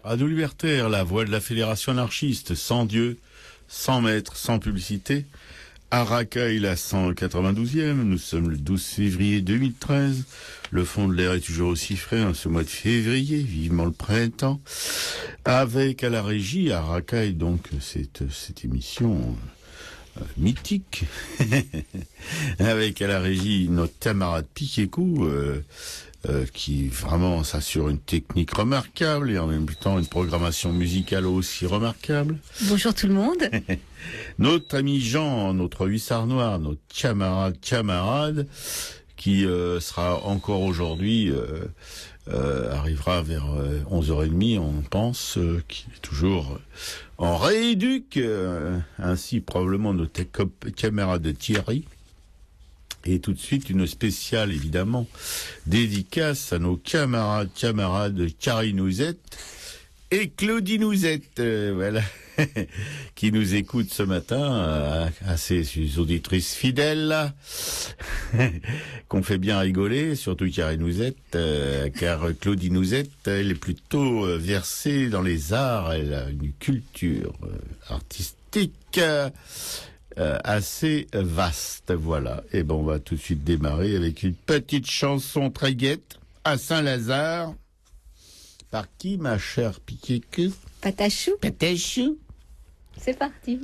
Radio Libertaire, la voix de la Fédération anarchiste, sans Dieu, sans maître, sans publicité. À Racaille, la 192e, nous sommes le 12 février 2013. Le fond de l'air est toujours aussi frais en ce mois de février, vivement le printemps. Avec à la régie, à Racaille, donc, cette émission mythique. Avec à la régie notre camarade Piquécou, qui vraiment s'assure une technique remarquable et en même temps une programmation musicale aussi remarquable. Bonjour tout le monde. Notre ami Jean, notre hussard noir, notre camarade, qui sera encore aujourd'hui, arrivera vers 11h30, on pense, qui est toujours en rééduque, ainsi probablement notre camarade Thierry. Et tout de suite, une spéciale, évidemment, dédicace à nos camarades Carrie Nouzette et Claudie Nouzette, voilà, qui nous écoutent ce matin, à ces auditrices fidèles, là, qu'on fait bien rigoler, surtout Carrie Nouzette, car Claudie Nouzette, elle est plutôt versée dans les arts, elle a une culture artistique assez vaste, voilà. Et bon, on va tout de suite démarrer avec une petite chanson très guette, à Saint-Lazare. Par qui, ma chère Piquécu? Patachou. Patachou. C'est parti.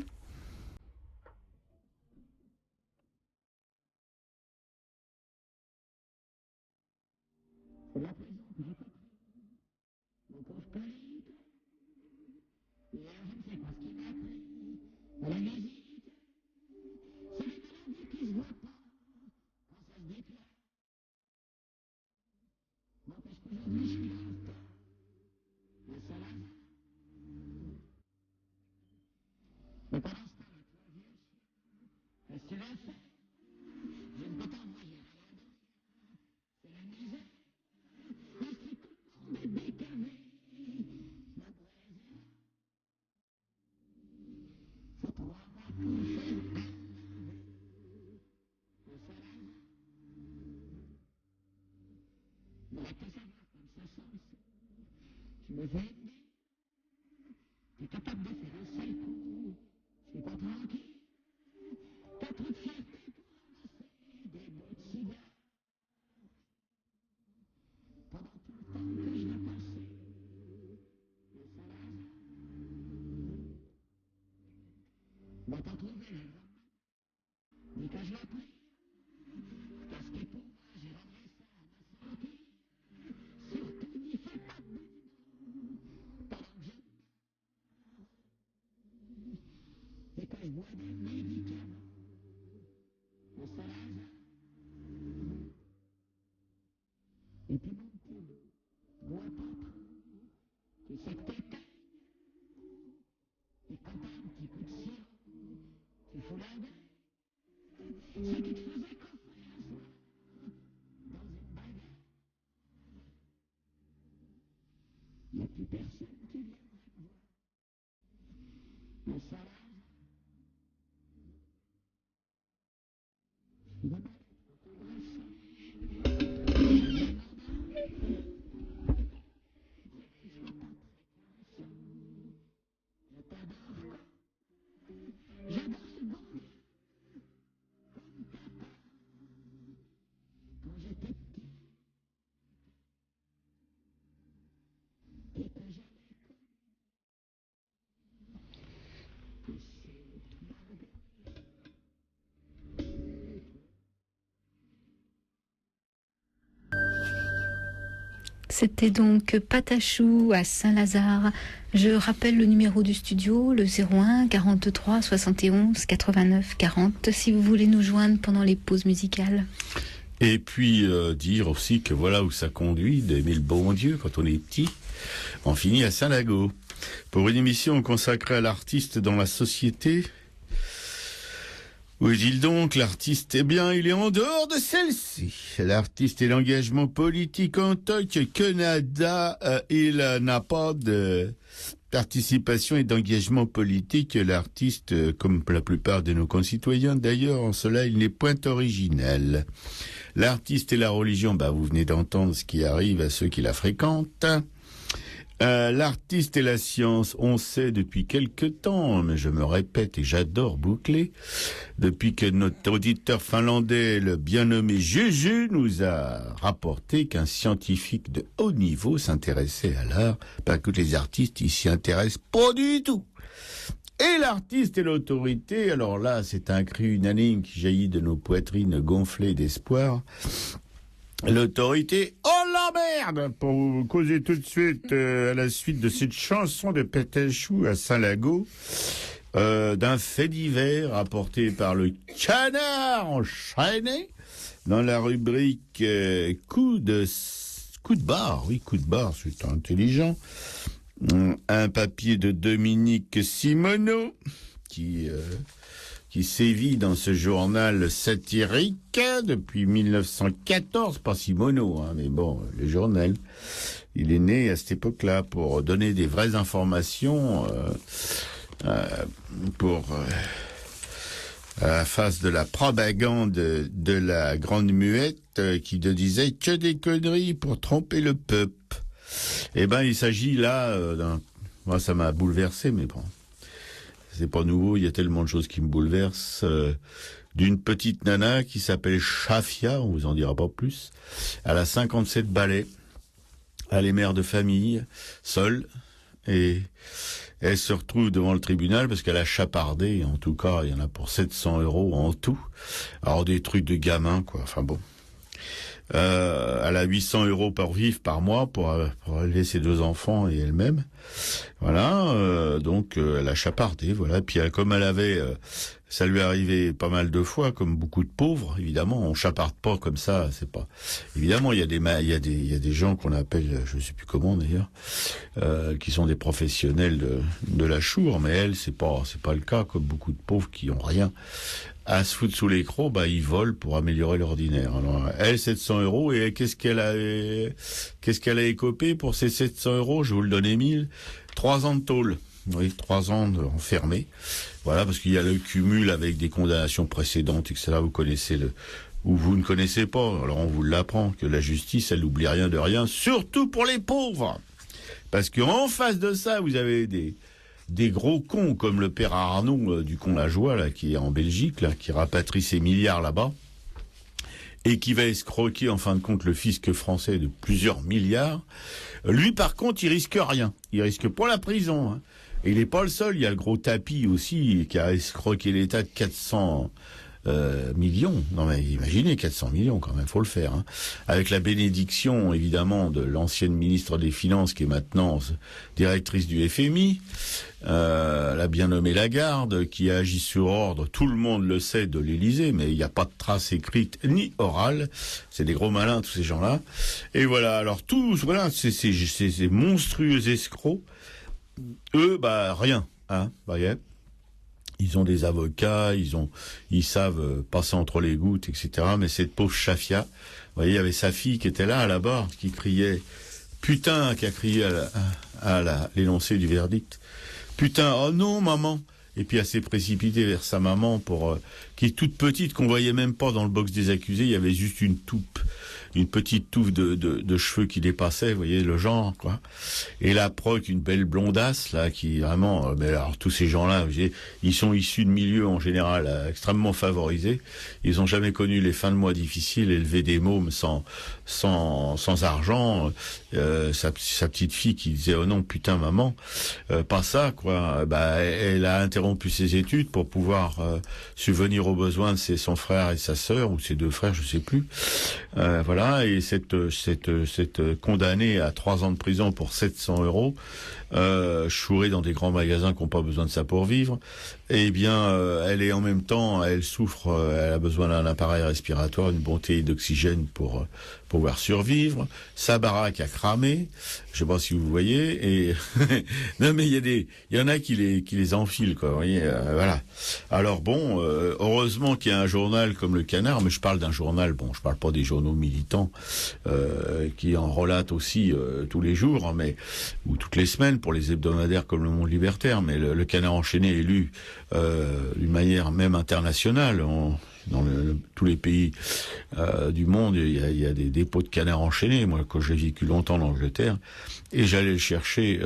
C'était donc Patachou à Saint-Lazare. Je rappelle le numéro du studio, le 01 43 71 89 40, si vous voulez nous joindre pendant les pauses musicales. Et puis dire aussi que voilà où ça conduit, d'aimer le bon Dieu quand on est petit. On finit à Saint-Lago. Pour une émission consacrée à l'artiste dans la société. Où est-il donc, l'artiste? Eh bien, il est en dehors de celle-ci. L'artiste et l'engagement politique en tant que Canada, il n'a pas de participation et d'engagement politique. L'artiste, comme la plupart de nos concitoyens d'ailleurs, en cela, il n'est point originel. L'artiste et la religion, vous venez d'entendre ce qui arrive à ceux qui la fréquentent. L'artiste et la science, on sait depuis quelque temps, mais je me répète et j'adore boucler, depuis que notre auditeur finlandais, le bien nommé Juju, nous a rapporté qu'un scientifique de haut niveau s'intéressait à l'art, pas que les artistes, ils s'y intéressent pas du tout. Et l'artiste et l'autorité, alors là, c'est un cri unanime qui jaillit de nos poitrines gonflées d'espoir. L'autorité, oh la merde, pour vous causer tout de suite à la suite de cette chanson de Patachou à Saint-Lago, d'un fait divers rapporté par le Canard enchaîné dans la rubrique coup de barre, oui, coup de barre, c'est intelligent. Un papier de Dominique Simoneau qui sévit dans ce journal satirique depuis 1914, pas Simoneau, hein, mais bon, le journal. Il est né à cette époque-là pour donner des vraies informations à la face de la propagande de la Grande Muette qui ne disait que des conneries pour tromper le peuple. Eh ben, il s'agit là moi, ça m'a bouleversé, mais bon. C'est pas nouveau, il y a tellement de choses qui me bouleversent. D'une petite nana qui s'appelle Shafia, on vous en dira pas plus. Elle a 57 balais. Elle est mère de famille, seule. Et elle se retrouve devant le tribunal parce qu'elle a chapardé. En tout cas, il y en a pour 700 € en tout. Alors des trucs de gamin, quoi. Enfin bon. Elle a 800 € par vivre par mois pour élever ses 2 enfants et elle-même. Voilà, donc elle a chapardé, voilà. Puis comme elle avait, ça lui est arrivé pas mal de fois, comme beaucoup de pauvres. Évidemment, on chaparde pas comme ça, c'est pas. Évidemment, il y a des gens qu'on appelle, je sais plus comment d'ailleurs, qui sont des professionnels de la chour, mais elle, c'est pas le cas, comme beaucoup de pauvres qui ont rien à se foutre sous les crocs, ils volent pour améliorer l'ordinaire. Alors, elle, 700 €, et qu'est-ce qu'elle a écopé pour ces 700 €? Je vais vous le donner 1000. 3 ans de tôle. Oui, 3 ans enfermés. Voilà, parce qu'il y a le cumul avec des condamnations précédentes, etc. Vous connaissez ou vous ne connaissez pas. Alors, on vous l'apprend, que la justice, elle n'oublie rien de rien, surtout pour les pauvres. Parce qu'en face de ça, vous avez des gros cons comme le père Arnaud du Con-la-Joie, là, qui est en Belgique, là, qui rapatrie ses milliards là-bas, et qui va escroquer en fin de compte le fisc français de plusieurs milliards. Lui, par contre, il risque rien. Il risque pas la prison. Hein. Et il n'est pas le seul. Il y a le gros Tapie aussi, qui a escroqué l'État de 400 millions. Non mais imaginez, 400 millions quand même, faut le faire. Hein. Avec la bénédiction évidemment de l'ancienne ministre des Finances qui est maintenant directrice du FMI, la bien nommée Lagarde, qui agit sur ordre, tout le monde le sait, de l'Élysée, mais il n'y a pas de trace écrite ni orale. C'est des gros malins tous ces gens-là. Et voilà, alors tous, voilà, ces monstrueux escrocs, eux, rien, hein, voyez. Ils ont des avocats, ils savent passer entre les gouttes, etc. Mais cette pauvre Shafia, vous voyez, il y avait sa fille qui était là à la barre, qui criait putain, qui a crié à l'énoncé du verdict. Putain, oh non, maman. Et puis elle s'est précipitée vers sa maman qui est toute petite, qu'on voyait même pas dans le box des accusés. Il y avait juste une petite touffe de cheveux qui dépassaient, vous voyez le genre, quoi. Et la proc, une belle blondasse, là, qui vraiment, mais alors tous ces gens-là, ils sont issus de milieux en général extrêmement favorisés. Ils ont jamais connu les fins de mois difficiles, élever des mômes sans argent. Sa petite fille qui disait oh non putain maman, pas ça quoi. Elle a interrompu ses études pour pouvoir subvenir aux besoins de son frère et sa sœur ou ses 2 frères, je sais plus. Voilà, et cette condamnée à 3 ans de prison pour 700 €, chourée dans des grands magasins qui n'ont pas besoin de ça pour vivre. Eh bien, elle est en même temps, elle souffre, elle a besoin d'un appareil respiratoire, une bouteille d'oxygène pour pouvoir survivre. Sa baraque a cramé, je sais pas si vous voyez. Et non, mais il y en a qui les enfilent, quoi. Vous voyez, voilà. Alors bon, heureusement qu'il y a un journal comme le Canard, mais je parle d'un journal. Bon, je parle pas des journaux militants qui en relatent aussi tous les jours, ou toutes les semaines pour les hebdomadaires comme Le Monde Libertaire. Mais le Canard enchaîné est lu d'une manière même internationale. Dans tous les pays du monde, il y a des dépôts de canards enchaînés. Moi, quand j'ai vécu longtemps en Angleterre, et j'allais le chercher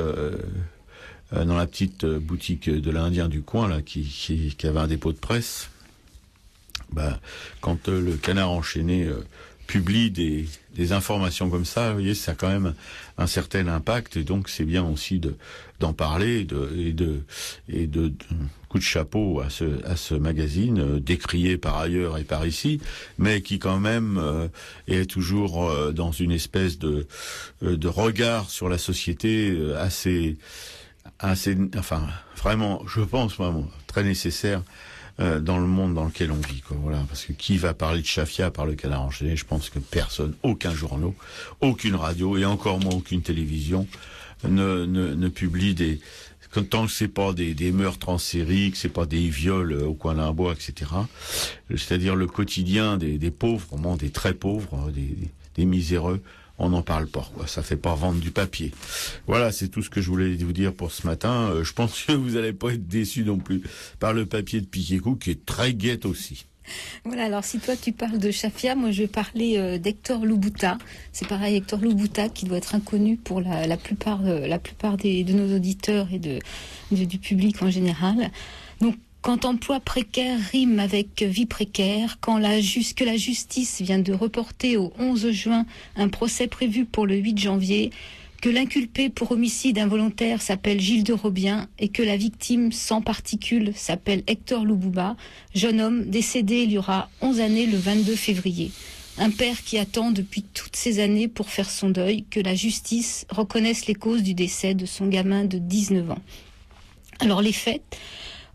dans la petite boutique de l'Indien du coin là, qui avait un dépôt de presse. Quand le canard enchaîné publie des informations comme ça, vous voyez, ça a quand même un certain impact, et donc c'est bien aussi d'en parler et de coup de chapeau à ce magazine, décrié par ailleurs et par ici, mais qui quand même est toujours dans une espèce de regard sur la société assez, enfin vraiment, je pense vraiment très nécessaire dans le monde dans lequel on vit, quoi. Voilà, parce que qui va parler de Chafia par le canard enchaîné? Je pense que personne, aucun journal, aucune radio et encore moins aucune télévision ne publie tant que c'est pas des meurtres en série, que c'est pas des viols au coin d'un bois, etc. C'est-à-dire le quotidien des pauvres, vraiment des très pauvres, des miséreux. On n'en parle pas, quoi. Ça fait pas vendre du papier. Voilà, c'est tout ce que je voulais vous dire pour ce matin. Je pense que vous n'allez pas être déçus non plus par le papier de Piquet-Cou, qui est très gai aussi. Voilà, alors si toi tu parles de Chafia, moi je vais parler d'Hector Lubutà. C'est pareil, Hector Lubutà qui doit être inconnu pour la plupart de nos auditeurs et du public en général. Donc, quand emploi précaire rime avec vie précaire, que la justice vient de reporter au 11 juin un procès prévu pour le 8 janvier, que l'inculpé pour homicide involontaire s'appelle Gilles de Robien et que la victime sans particules s'appelle Hector Lubutà, jeune homme décédé il y aura 11 années le 22 février. Un père qui attend depuis toutes ces années pour faire son deuil que la justice reconnaisse les causes du décès de son gamin de 19 ans. Alors les faits...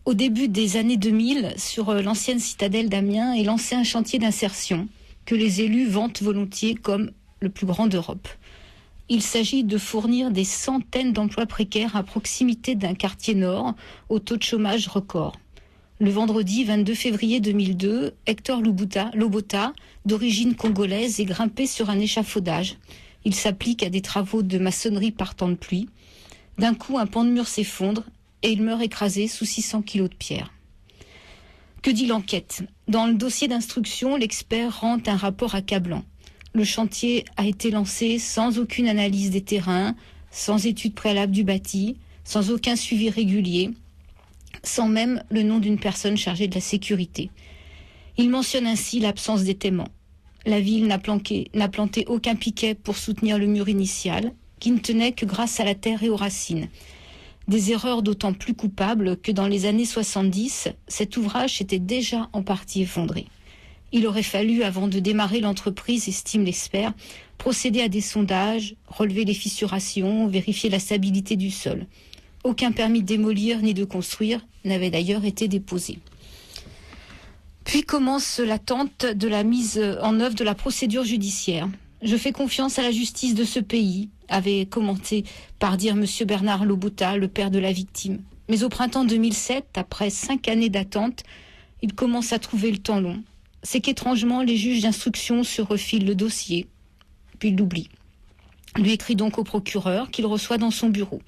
Au début des années 2000, sur l'ancienne citadelle d'Amiens est lancé un chantier d'insertion que les élus vantent volontiers comme le plus grand d'Europe. Il s'agit de fournir des centaines d'emplois précaires à proximité d'un quartier nord au taux de chômage record. Le vendredi 22 février 2002, Hector Lubutà, d'origine congolaise, est grimpé sur un échafaudage. Il s'applique à des travaux de maçonnerie par temps de pluie. D'un coup, un pan de mur s'effondre et il meurt écrasé sous 600 kilos de pierre. Que dit l'enquête? Dans le dossier d'instruction, l'expert rend un rapport accablant. Le chantier a été lancé sans aucune analyse des terrains, sans étude préalable du bâti, sans aucun suivi régulier, sans même le nom d'une personne chargée de la sécurité. Il mentionne ainsi l'absence d'étaiement. La ville n'a planté aucun piquet pour soutenir le mur initial, qui ne tenait que grâce à la terre et aux racines. Des erreurs d'autant plus coupables que dans les années 70, cet ouvrage s'était déjà en partie effondré. Il aurait fallu, avant de démarrer l'entreprise, estime l'expert, procéder à des sondages, relever les fissurations, vérifier la stabilité du sol. Aucun permis de démolir ni de construire n'avait d'ailleurs été déposé. Puis commence l'attente de la mise en œuvre de la procédure judiciaire. Je fais confiance à la justice de ce pays, avait commenté par dire M. Bernard Lubutà, le père de la victime. Mais au printemps 2007, après 5 années d'attente, il commence à trouver le temps long. C'est qu'étrangement, les juges d'instruction se refilent le dossier, puis il l'oublie. Lui écrit donc au procureur qu'il reçoit dans son bureau.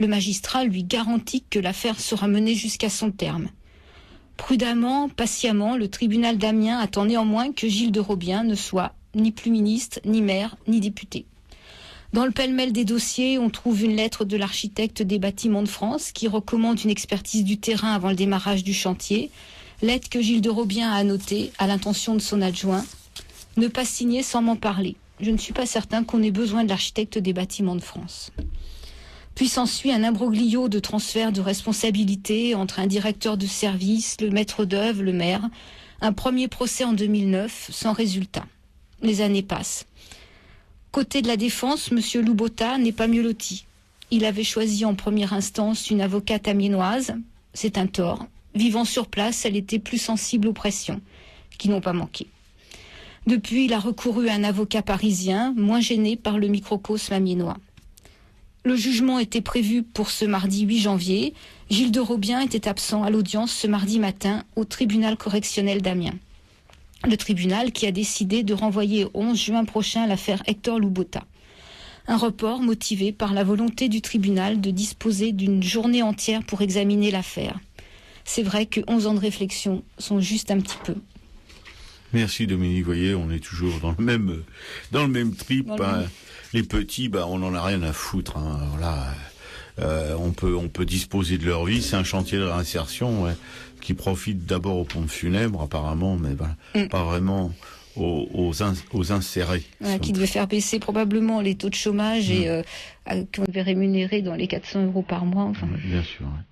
Le magistrat lui garantit que l'affaire sera menée jusqu'à son terme. Prudemment, patiemment, le tribunal d'Amiens attend néanmoins que Gilles de Robien ne soit ni plus ministre, ni maire, ni député. Dans le pêle-mêle des dossiers, on trouve une lettre de l'architecte des Bâtiments de France qui recommande une expertise du terrain avant le démarrage du chantier, lettre que Gilles de Robien a annotée à l'intention de son adjoint. Ne pas signer sans m'en parler. Je ne suis pas certain qu'on ait besoin de l'architecte des Bâtiments de France. Puis s'ensuit un imbroglio de transfert de responsabilité entre un directeur de service, le maître d'œuvre, le maire. Un premier procès en 2009, sans résultat. Les années passent. Côté de la défense, M. Lubutà n'est pas mieux loti. Il avait choisi en première instance une avocate amiénoise. C'est un tort. Vivant sur place, elle était plus sensible aux pressions, qui n'ont pas manqué. Depuis, il a recouru à un avocat parisien, moins gêné par le microcosme amiénois. Le jugement était prévu pour ce mardi 8 janvier. Gilles de Robien était absent à l'audience ce mardi matin au tribunal correctionnel d'Amiens. Le tribunal qui a décidé de renvoyer au 11 juin prochain l'affaire Hector Lubutà. Un report motivé par la volonté du tribunal de disposer d'une journée entière pour examiner l'affaire. c'est vrai que 11 ans de réflexion sont juste un petit peu. Merci Dominique, vous voyez, on est toujours dans le même trip. Les petits, on n'en a rien à foutre. Voilà. On peut disposer de leur vie, c'est un chantier de réinsertion qui profite d'abord aux pompes funèbres apparemment, mais pas vraiment aux insérés. Qui devait faire baisser probablement les taux de chômage et qu'on devait rémunérer dans les 400 € par mois. Enfin. Bien sûr. Ouais.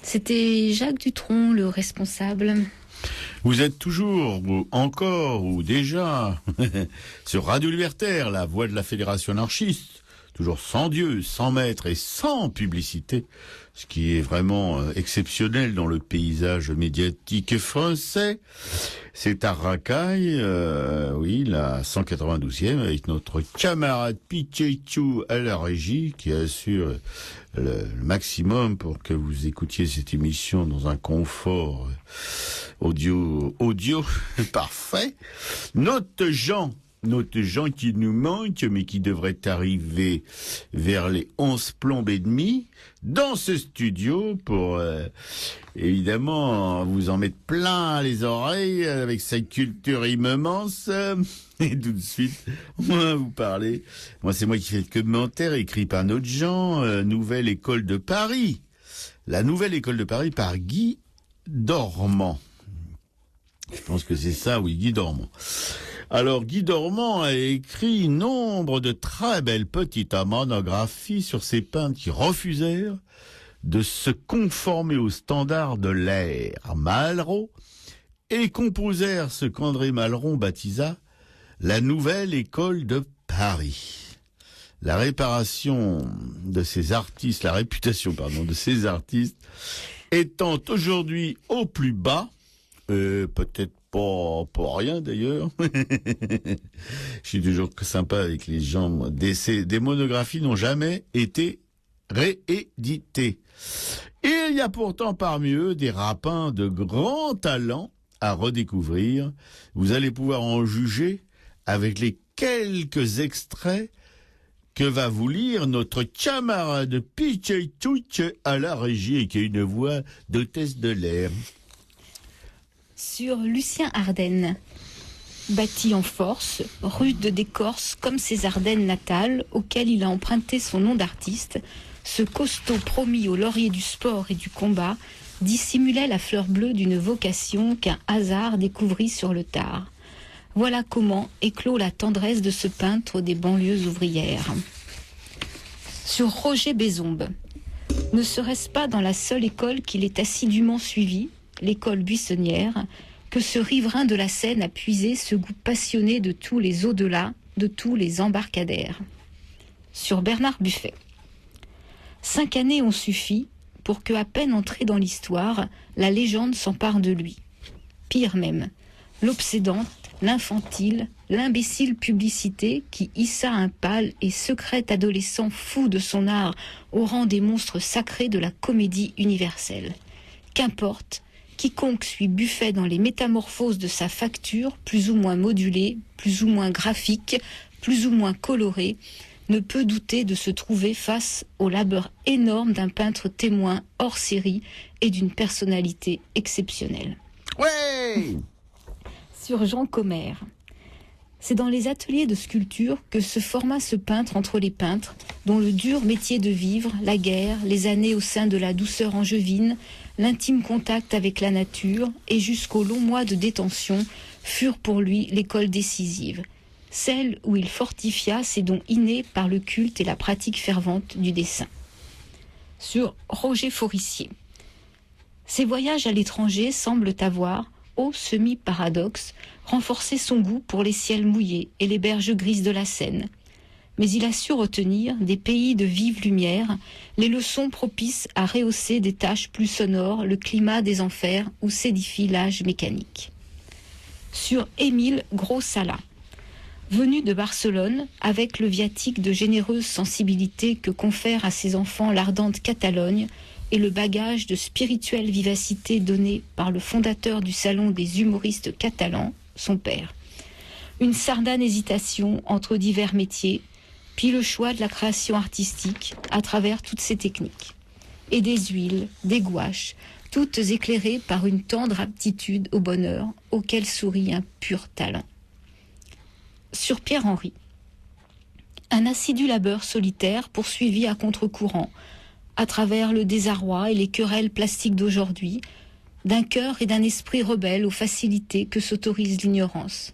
C'était Jacques Dutronc, le responsable. Vous êtes toujours, ou encore, ou déjà, sur Radio Libertaire, la voix de la Fédération anarchiste, toujours sans Dieu, sans maître et sans publicité, ce qui est vraiment exceptionnel dans le paysage médiatique français. C'est à Racaille, oui, la 192e, avec notre camarade Pichechou à la régie, qui assure le maximum pour que vous écoutiez cette émission dans un confort audio parfait. Notre Jean qui nous manque, mais qui devrait arriver vers les 11 plombes et demi dans ce studio pour évidemment vous en mettre plein les oreilles avec sa culture immense. Et tout de suite, on va vous parler. Moi, c'est moi qui fais le commentaire écrit par notre Jean, Nouvelle École de Paris. La Nouvelle École de Paris par Guy Dormand. Je pense que c'est ça, oui, Guy Dormand. Alors, Guy Dormand a écrit nombre de très belles petites monographies sur ces peintres qui refusèrent de se conformer aux standards de l'ère Malraux et composèrent ce qu'André Malraux baptisa la Nouvelle École de Paris. La réputation de ces artistes étant aujourd'hui au plus bas, peut-être pas pour rien d'ailleurs. Je suis toujours sympa avec les gens. Des monographies n'ont jamais été rééditées. Et il y a pourtant parmi eux des rapins de grand talent à redécouvrir. Vous allez pouvoir en juger avec les quelques extraits que va vous lire notre camarade Pichechouch à la régie et qui a une voix d'hôtesse de l'air. Sur Lucien Ardenne. Bâti en force, rude d'écorce comme ses Ardennes natales, auxquelles il a emprunté son nom d'artiste, ce costaud promis au laurier du sport et du combat dissimulait la fleur bleue d'une vocation qu'un hasard découvrit sur le tard. Voilà comment éclot la tendresse de ce peintre des banlieues ouvrières. Sur Roger Bézombe. Ne serait-ce pas dans la seule école qu'il est assidûment suivi, l'école buissonnière, que ce riverain de la Seine a puisé ce goût passionné de tous les au-delà, de tous les embarcadères. Sur Bernard Buffet. 5 années ont suffi pour que, à peine entré dans l'histoire, la légende s'empare de lui. Pire même, l'obsédante, l'infantile, l'imbécile publicité qui hissa un pâle et secret adolescent fou de son art au rang des monstres sacrés de la comédie universelle. Qu'importe, quiconque suit Buffet dans les métamorphoses de sa facture, plus ou moins modulée, plus ou moins graphique, plus ou moins colorée, ne peut douter de se trouver face au labeur énorme d'un peintre témoin hors série et d'une personnalité exceptionnelle. Ouais. Sur Jean Commère. C'est dans les ateliers de sculpture que se forma ce peintre entre les peintres, dont le dur métier de vivre, la guerre, les années au sein de la douceur angevine, l'intime contact avec la nature et jusqu'aux longs mois de détention furent pour lui l'école décisive, celle où il fortifia ses dons innés par le culte et la pratique fervente du dessin. Sur Roger Forissier. Ses voyages à l'étranger semblent avoir, ô semi-paradoxe, renforcé son goût pour les ciels mouillés et les berges grises de la Seine. Mais il a su retenir, des pays de vive lumière, les leçons propices à rehausser des tâches plus sonores le climat des enfers où s'édifie l'âge mécanique. Sur Émile Gros-Sala. Venu de Barcelone, avec le viatique de généreuse sensibilité que confère à ses enfants l'ardente Catalogne et le bagage de spirituelle vivacité donné par le fondateur du Salon des humoristes catalans, son père. Une sardane hésitation entre divers métiers, puis le choix de la création artistique à travers toutes ces techniques. Et des huiles, des gouaches, toutes éclairées par une tendre aptitude au bonheur auquel sourit un pur talent. Sur Pierre-Henry. Un assidu labeur solitaire poursuivi à contre-courant, à travers le désarroi et les querelles plastiques d'aujourd'hui, d'un cœur et d'un esprit rebelle aux facilités que s'autorise l'ignorance.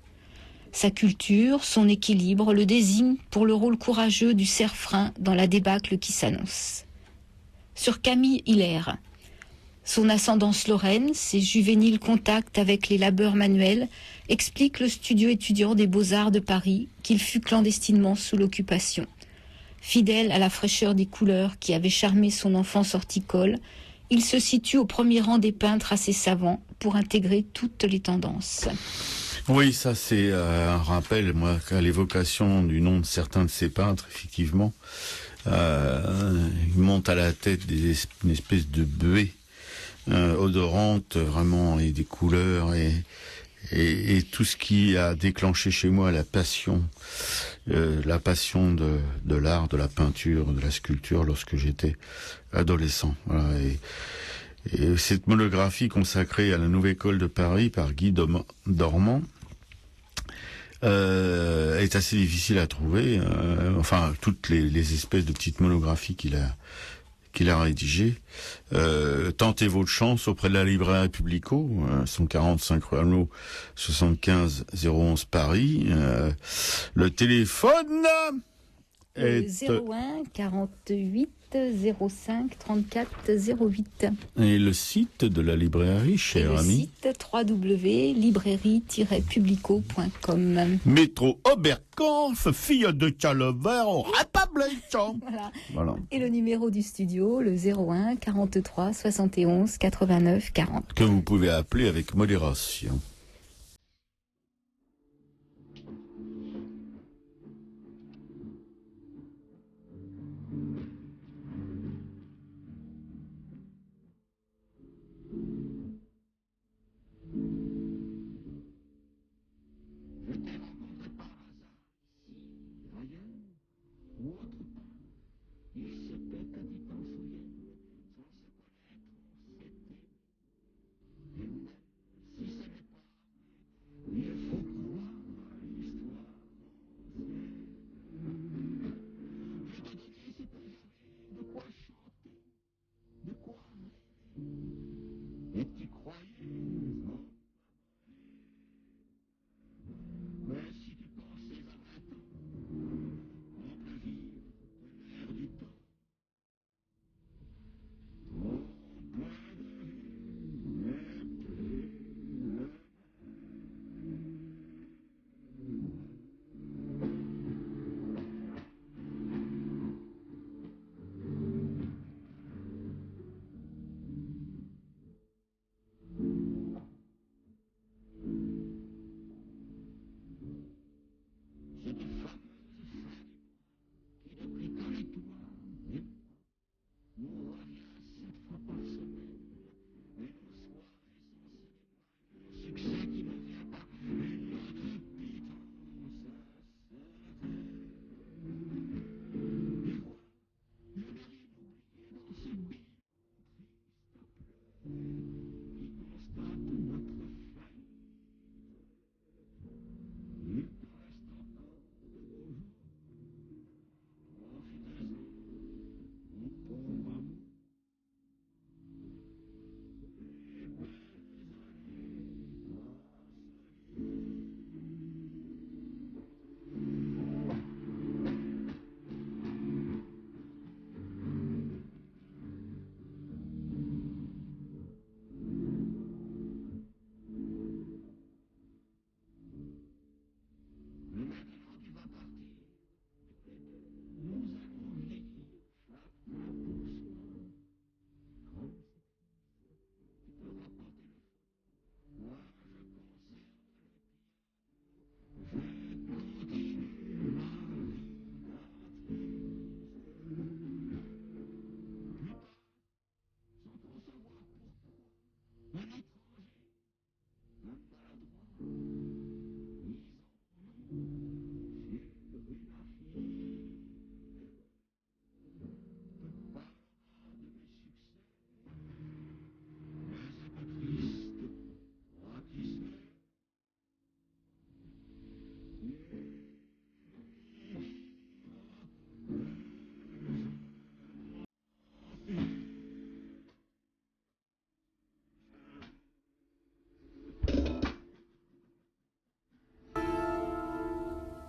Sa culture, son équilibre le désignent pour le rôle courageux du cerf-frein dans la débâcle qui s'annonce. Sur Camille Hilaire. Son ascendance lorraine, ses juvéniles contacts avec les labeurs manuels expliquent le studio étudiant des Beaux-Arts de Paris qu'il fut clandestinement sous l'occupation. Fidèle à la fraîcheur des couleurs qui avait charmé son enfance horticole, il se situe au premier rang des peintres assez savants pour intégrer toutes les tendances. Oui, ça c'est un rappel, moi, à l'évocation du nom de certains de ces peintres, effectivement. Ils montent à la tête une espèce de buée odorante, vraiment, et des couleurs, et tout ce qui a déclenché chez moi la passion de l'art, de la peinture, de la sculpture lorsque j'étais adolescent. Voilà, et cette monographie consacrée à la Nouvelle École de Paris par Guy Dormand est assez difficile à trouver. Enfin, toutes les espèces de petites monographies qu'il a rédigées. Tentez votre chance auprès de la librairie Publico, 145 rue Allo, 75 011 Paris. Le téléphone est 01 48 05 34 08. Et le site de la librairie, cher ami. Le site www.librairie-publico.com. Métro Oberkampf, fille de Chalevert, au Républicain. Voilà. Et le numéro du studio, le 01 43 71 89 40. Que vous pouvez appeler avec modération.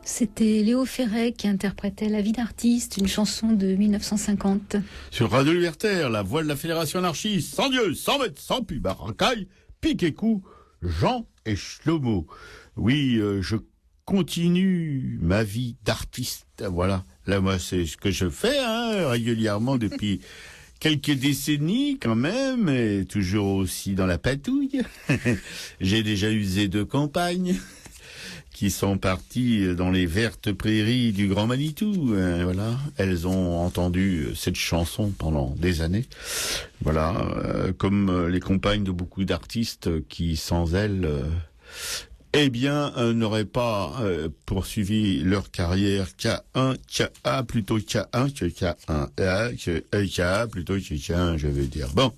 C'était Léo Ferré qui interprétait La vie d'artiste, une chanson de 1950. Sur Radio Libertaire, la voix de la Fédération anarchiste, sans Dieu, sans maître, sans pub, racaille, pique et coup, Jean et Shlomo. Oui, je continue ma vie d'artiste. Voilà, là moi c'est ce que je fais régulièrement depuis quelques décennies quand même, et toujours aussi dans la patouille. J'ai déjà usé 2 campagnes qui sont parties dans les vertes prairies du Grand Manitou. Voilà, elles ont entendu cette chanson pendant des années. Voilà, comme les compagnes de beaucoup d'artistes qui, sans elles, n'auraient pas poursuivi leur carrière plutôt je veux dire. Bon,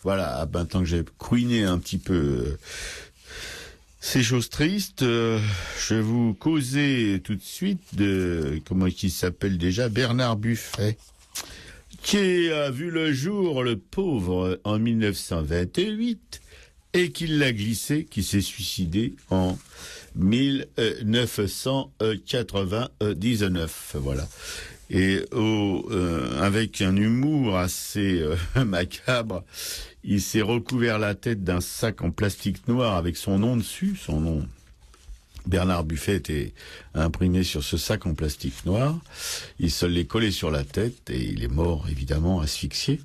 voilà, maintenant que j'ai couiné un petit peu ces choses tristes, je vais vous causer tout de suite de, comment il s'appelle déjà, Bernard Buffet, qui a vu le jour, le pauvre, en 1928, et qui l'a glissé, qui s'est suicidé en 1999, voilà. Et avec un humour assez macabre, il s'est recouvert la tête d'un sac en plastique noir avec son nom dessus, son nom. Bernard Buffet était imprimé sur ce sac en plastique noir. Il se l'est collé sur la tête et il est mort, évidemment, asphyxié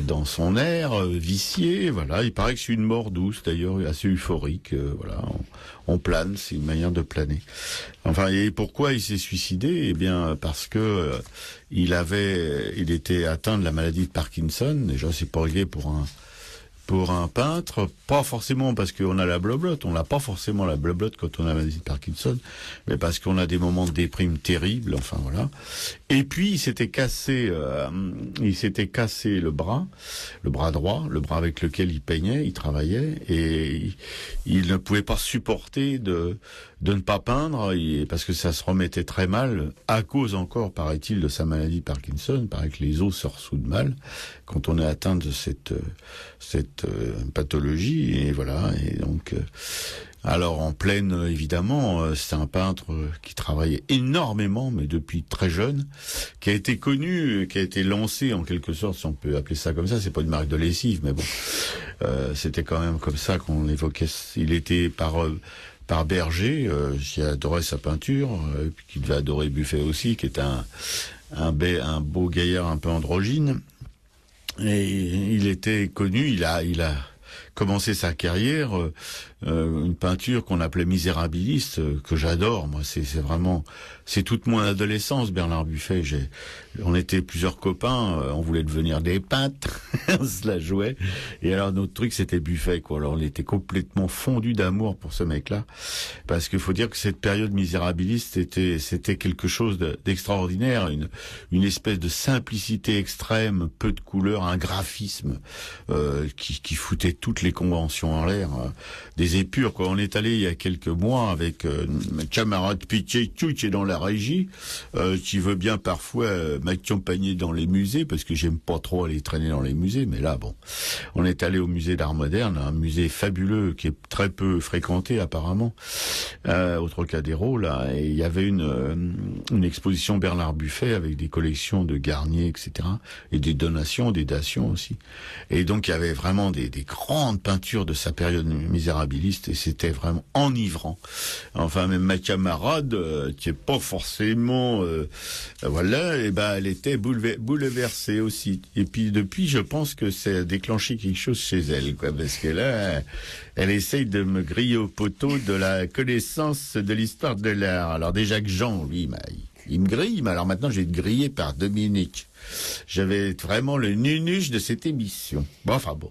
dans son air, vicié. Voilà, il paraît que c'est une mort douce, d'ailleurs, assez euphorique. Voilà, on plane, c'est une manière de planer. Enfin, et pourquoi il s'est suicidé? Eh bien, parce que il était atteint de la maladie de Parkinson. Déjà, c'est pas réglé pour un peintre, pas forcément parce qu'on a la blablotte, on n'a pas forcément la blablotte quand on a la maladie de Parkinson, mais parce qu'on a des moments de déprime terribles, enfin voilà. Et puis il s'était cassé le bras droit, le bras avec lequel il peignait, il travaillait, et il ne pouvait pas supporter de ne pas peindre, parce que ça se remettait très mal, à cause encore, paraît-il, de sa maladie de Parkinson. Il paraît que les os se ressoudent mal quand on est atteint de cette pathologie, et voilà. Et donc, alors en pleine, évidemment, c'est un peintre qui travaillait énormément, mais depuis très jeune, qui a été connu, qui a été lancé en quelque sorte, si on peut appeler ça comme ça. C'est pas une marque de lessive, mais bon, c'était quand même comme ça qu'on l'évoquait. Il était par Berger, qui adorait sa peinture, qui devait adorer Buffet aussi, qui est un beau gaillard un peu androgyne. Et il était connu, il a commencé sa carrière, une peinture qu'on appelait misérabiliste, que j'adore, moi, c'est toute mon adolescence, Bernard Buffet. On était plusieurs copains, on voulait devenir des peintres, on se la jouait, et alors notre truc c'était Buffet, quoi. Alors on était complètement fondus d'amour pour ce mec-là, parce qu'il faut dire que cette période misérabiliste c'était quelque chose d'extraordinaire, une espèce de simplicité extrême, peu de couleurs, un graphisme qui foutait toutes les conventions en l'air, des épures, quoi. On est allé il y a quelques mois avec ma camarade Piché qui est dans la régie, qui veut bien parfois m'accompagner dans les musées, parce que j'aime pas trop aller traîner dans les musées, mais là, bon, on est allé au musée d'art moderne, un musée fabuleux qui est très peu fréquenté apparemment, au Trocadéro, là, et il y avait une exposition Bernard Buffet avec des collections de Garnier, etc., et des donations, des dations aussi. Et donc il y avait vraiment des grandes peintures de sa période misérabiliste, et c'était vraiment enivrant. Enfin, même ma camarade, qui est pas forcément, voilà, et ben elle était bouleversée aussi. Et puis depuis, je pense que ça a déclenché quelque chose chez elle, quoi, parce que là, elle essaye de me griller au poteau de la connaissance de l'histoire de l'art. Alors déjà que Jean, lui, il me grille, mais alors maintenant je vais être grillé par Dominique. J'avais vraiment le nunuche de cette émission. Bon, enfin bon.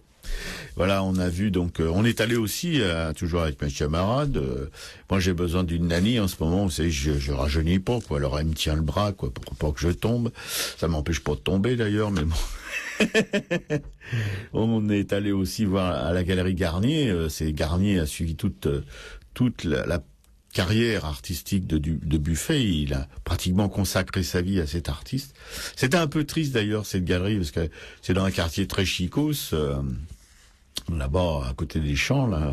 Voilà, on a vu, donc, on est allé aussi, toujours avec mes camarades. Moi, j'ai besoin d'une nanny en ce moment. Vous savez, je rajeunis pas, quoi. Alors, elle me tient le bras, quoi, pour pas que je tombe. Ça m'empêche pas de tomber, d'ailleurs, mais bon. On est allé aussi voir à la galerie Garnier. C'est Garnier a suivi toute la carrière artistique de Buffet. Il a pratiquement consacré sa vie à cet artiste. C'était un peu triste, d'ailleurs, cette galerie, parce que c'est dans un quartier très chicos. là-bas, à côté des champs, là,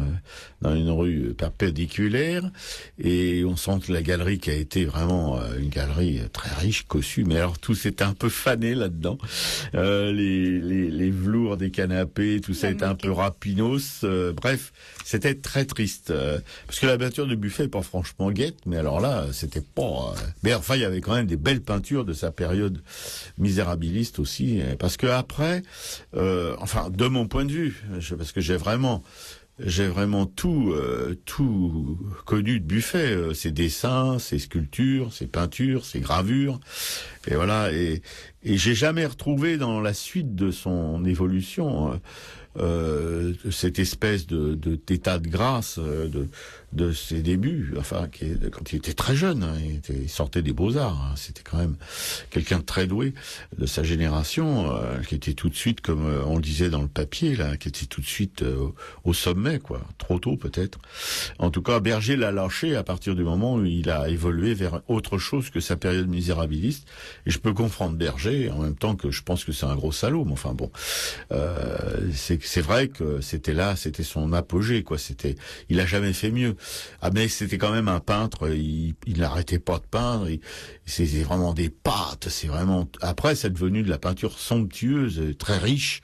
dans une rue perpendiculaire, et on sent que la galerie qui a été vraiment une galerie très riche, cossue, mais alors tout s'était un peu fané là-dedans. Les velours des canapés, tout ça était un peu rapinos. Bref, c'était très triste. Parce que la peinture de Buffet est pas franchement guette, mais alors là, c'était pas... Mais enfin, il y avait quand même des belles peintures de sa période misérabiliste aussi, parce que après, enfin, de mon point de vue, parce que j'ai vraiment tout connu de Buffet, ses dessins, ses sculptures, ses peintures, ses gravures, et voilà. Et j'ai jamais retrouvé dans la suite de son évolution cette espèce d'état de grâce de ses débuts, enfin quand il était très jeune, hein, il sortait des Beaux-Arts, hein, c'était quand même quelqu'un de très doué de sa génération, qui était tout de suite, comme on le disait dans le papier là, qui était tout de suite au sommet, quoi, trop tôt peut-être. En tout cas, Berger l'a lâché à partir du moment où il a évolué vers autre chose que sa période misérabiliste, et je peux comprendre Berger en même temps que je pense que c'est un gros salaud, mais enfin bon, c'est vrai que c'était son apogée, quoi. Il a jamais fait mieux. Ah, mais c'était quand même un peintre. Il n'arrêtait pas de peindre. C'est vraiment des pâtes. C'est vraiment. Après, c'est devenu de la peinture somptueuse, très riche,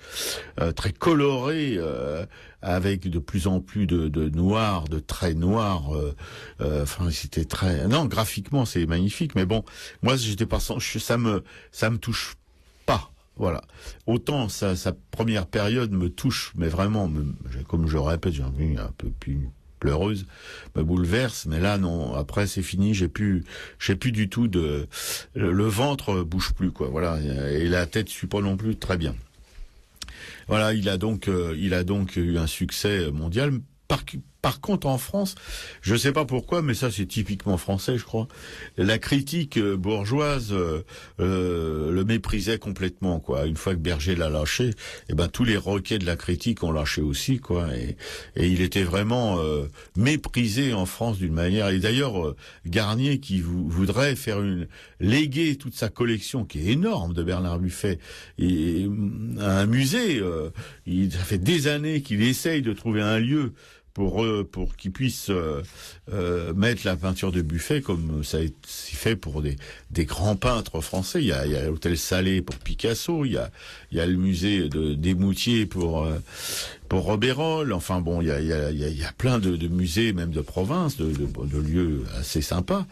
très colorée, avec de plus en plus de noir, de traits noirs. Enfin, c'était très. Non, graphiquement, c'est magnifique. Mais bon, moi, j'étais pas. Ça me touche pas. Voilà. Autant sa première période me touche, mais vraiment, comme je le répète, j'ai envie un peu plus pleureuse, me bouleverse, mais là non, après c'est fini, j'ai plus du tout le ventre bouge plus, quoi, voilà, et la tête suit pas non plus très bien. Voilà, il a donc eu un succès mondial. Par contre, en France, je sais pas pourquoi, mais ça c'est typiquement français, je crois. La critique bourgeoise le méprisait complètement, quoi. Une fois que Berger l'a lâché, tous les roquets de la critique ont lâché aussi, quoi. Et il était vraiment méprisé en France d'une manière. Et d'ailleurs, Garnier, qui voudrait léguer toute sa collection, qui est énorme, de Bernard Buffet, à un musée. Ça fait des années qu'il essaye de trouver un lieu pour qu'ils puissent mettre la peinture de Buffet comme ça s'est fait pour des grands peintres français. Il y a l'hôtel Salé pour Picasso, il y a le musée des Moutiers pour Robérol. Enfin bon, il y a plein de musées, même de province, de lieux assez sympas.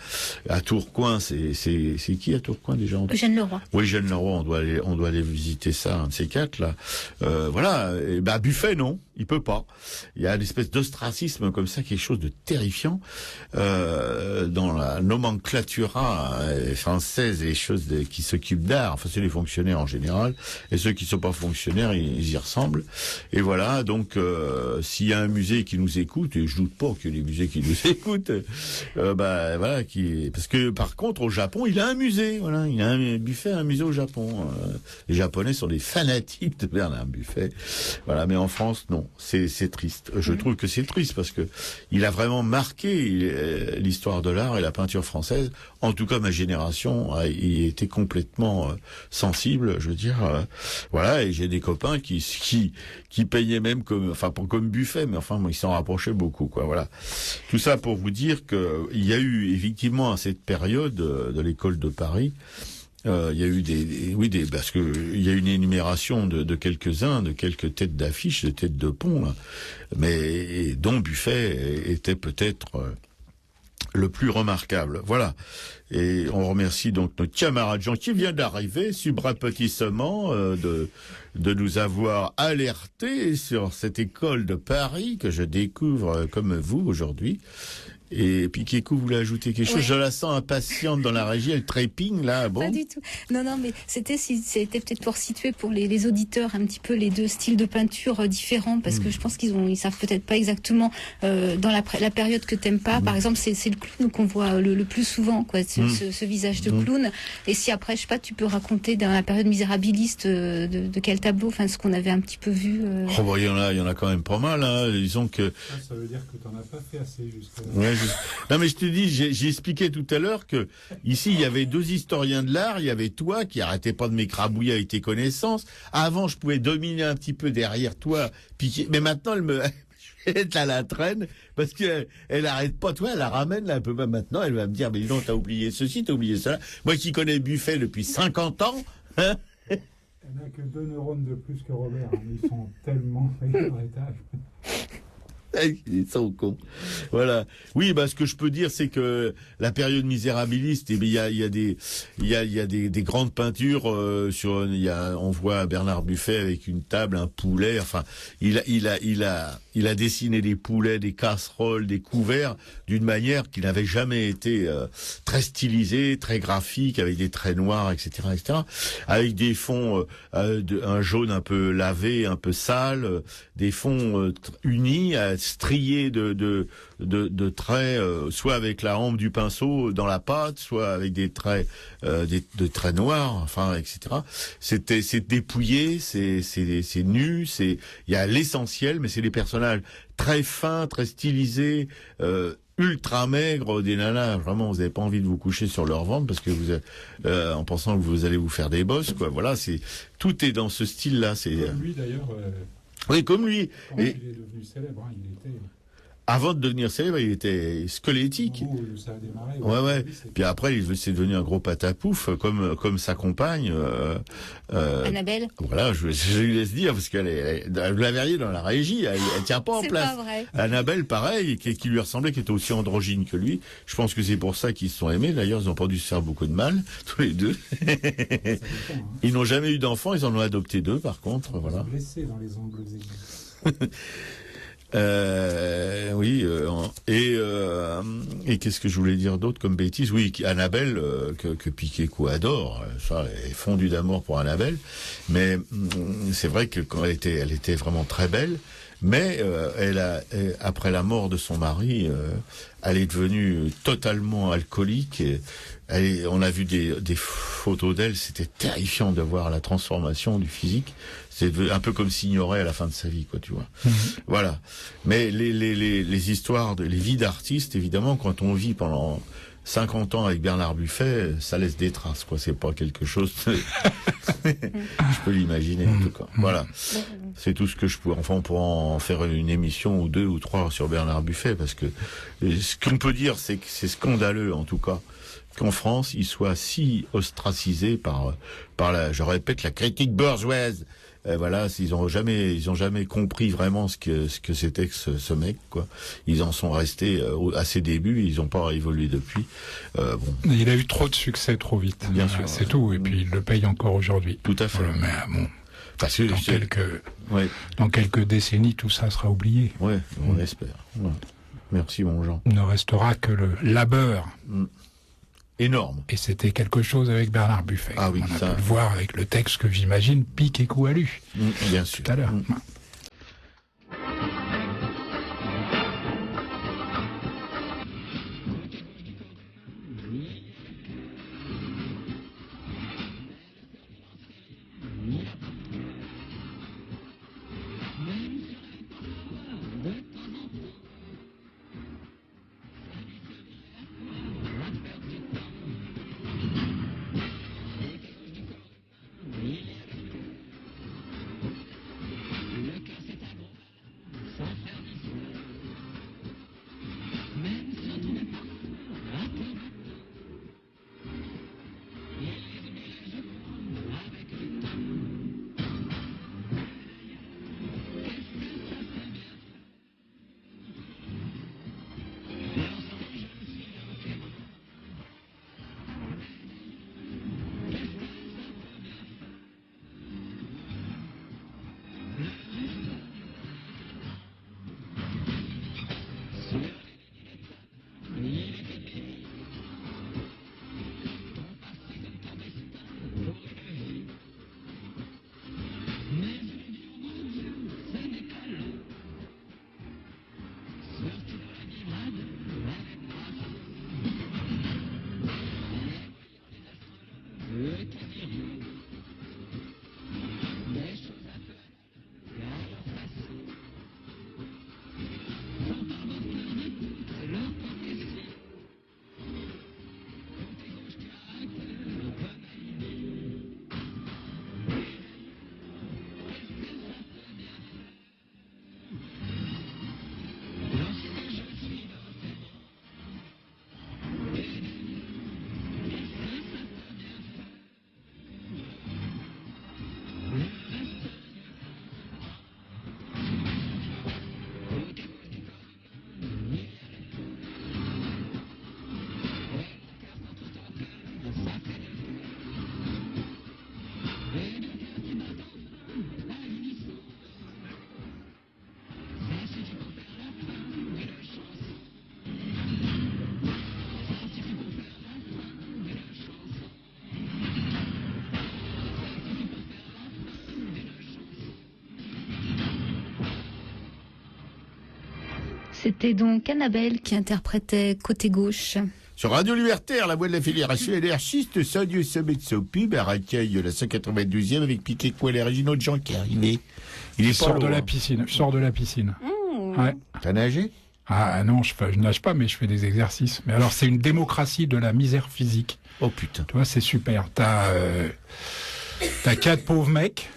À Tourcoing, c'est qui à Tourcoing déjà? Eugène Leroy. Oui, Eugène Leroy, on doit aller visiter ça, un de ces quatre là. Voilà. Et Buffet, non, il peut pas. Il y a une espèce d'ostracisme comme ça, quelque chose de terrifiant dans la nomenclatura française et les choses qui s'occupent d'art. Enfin, c'est les fonctionnaires en général, et ceux qui sont pas fonctionnaires, ils y ressemblent. Et voilà. Donc, s'il y a un musée qui nous écoute, et je doute pas que les musées qui nous écoutent, voilà, parce que par contre au Japon, il a un musée, voilà, il a un Buffet, un musée au Japon. Les Japonais sont des fanatiques de Bernard Buffet, voilà. Mais en France, non, c'est triste. Je trouve que c'est triste parce que il a vraiment marqué l'histoire de l'art et la peinture française. En tout cas, ma génération y était complètement sensible, je veux dire. Voilà, et j'ai des copains qui payaient même comme Buffet, mais enfin, ils s'en rapprochaient beaucoup, quoi. Voilà. Tout ça pour vous dire que il y a eu effectivement à cette période de l'école de Paris, il y a eu parce que il y a une énumération de quelques-uns, de quelques têtes d'affiche, de têtes de pont, là, mais dont Buffet était peut-être le plus remarquable. Voilà. Et on remercie donc notre camarade Jean qui vient d'arriver, subrepetissement, de nous avoir alertés sur cette école de Paris que je découvre comme vous aujourd'hui. Et puis Kékou voulait ajouter quelque chose. Ouais. Je la sens impatiente dans la régie, elle trépigne là. Bon. Pas du tout. Non, mais c'était peut-être pour situer pour les auditeurs un petit peu les deux styles de peinture différents, parce que je pense ils savent peut-être pas exactement dans la période que t'aimes pas. Par exemple, c'est le clown qu'on voit le plus souvent, quoi, ce visage de clown. Et si après, je sais pas, tu peux raconter dans la période misérabiliste de quel tableau, enfin ce qu'on avait un petit peu vu. Oh, bah, il y en a quand même pas mal. Hein. Disons que. Ça veut dire que t'en as pas fait assez jusqu'à là. Ouais, Non, mais je te dis, j'ai expliqué tout à l'heure que ici, il y avait 2 historiens de l'art. Il y avait toi qui arrêtais pas de m'écrabouiller avec tes connaissances. Avant, je pouvais dominer un petit peu derrière toi, piquer. Mais maintenant, elle me, elle est à la traîne parce qu'elle elle arrête pas. Toi, elle la ramène là un peu. Maintenant, elle va me dire, mais non, t'as oublié ceci, t'as oublié cela. Moi qui connais Buffet depuis 50 ans, hein. Elle n'a que 2 neurones de plus que Robert, hein. Ils sont tellement irrétables. Ils sont cons. Voilà. Oui, ce que je peux dire, c'est que la période misérabiliste, il y a des grandes peintures on voit Bernard Buffet avec une table, un poulet. Enfin, il a dessiné des poulets, des casseroles, des couverts d'une manière qui n'avait jamais été très stylisée, très graphique, avec des traits noirs, etc., avec des fonds un jaune un peu lavé, un peu sale, des fonds unis, striés de traits, soit avec la hampe du pinceau dans la pâte, soit avec des traits de traits noirs, enfin, etc. C'est dépouillé, c'est nu, il y a l'essentiel, mais c'est des personnages très fins, très stylisés, ultra maigres, des nanas, vraiment, vous n'avez pas envie de vous coucher sur leur ventre parce que en pensant que vous allez vous faire des bosses, quoi. Voilà, tout est dans ce style-là. Comme lui d'ailleurs. Oui, comme lui. Quand il est devenu célèbre, hein, il était. Avant de devenir célèbre, il était squelettique. Où ça a démarré. Ouais. Puis après, c'est devenu un gros patapouf, comme sa compagne. Annabelle. Voilà, je lui laisse dire, parce vous la verriez dans la régie, elle tient pas en place. C'est pas vrai. Annabelle, pareil, qui lui ressemblait, qui était aussi androgyne que lui. Je pense que c'est pour ça qu'ils se sont aimés. D'ailleurs, ils n'ont pas dû se faire beaucoup de mal, tous les deux. Dépend, hein. Ils n'ont jamais eu d'enfants, ils en ont adopté 2, par contre. Ils Voilà. sont blessés dans les angles aigus. Oui, et qu'est-ce que je voulais dire d'autre comme bêtise? Oui, Annabelle, que Piquet-Cou adore, ça, elle est fondue d'amour pour Annabelle, mais c'est vrai que quand elle était vraiment très belle, mais après la mort de son mari, elle est devenue totalement alcoolique. On a vu des photos d'elle, c'était terrifiant de voir la transformation du physique. C'est un peu comme Signoret à la fin de sa vie, quoi, tu vois. Voilà. Mais les histoires, les vies d'artistes, évidemment, quand on vit pendant 50 ans avec Bernard Buffet, ça laisse des traces, quoi. C'est pas quelque chose je peux l'imaginer, en tout cas. Voilà. C'est tout ce que je pourrais. Enfin, on pourra en faire une émission ou 2 ou 3 sur Bernard Buffet, parce que ce qu'on peut dire, c'est que c'est scandaleux, en tout cas, qu'en France, il soit si ostracisé par je répète, la critique bourgeoise. Voilà, ils ont jamais compris vraiment ce que c'était que ce mec, quoi. Ils en sont restés à ses débuts, ils n'ont pas évolué depuis. Bon. Il a eu trop de succès trop vite. Bien sûr. C'est tout, et puis il le paye encore aujourd'hui. Tout à fait. Mais bon, parce que dans quelques décennies, tout ça sera oublié. Ouais, on espère. Ouais. Merci, mon Jean. Il ne restera que le labeur. Énorme. Et c'était quelque chose avec Bernard Buffet. Ah oui, on a ça. pu le voir avec le texte que j'imagine Piquet-Cou a lu. Bien sûr. Tout à l'heure. C'était donc Annabelle qui interprétait Côté Gauche. Sur Radio Libertaire, la voix de la Fédération anarchiste, Sadio Sabetso Pub, à accueille la 192e avec Piquet Coué, les Réginaux de Jean qui est arrivé. Je sors de la piscine. Ouais. T'as nagé? Ah non, je nage pas, mais je fais des exercices. Mais alors, c'est une démocratie de la misère physique. Oh putain. Tu vois, c'est super. T'as 4 pauvres mecs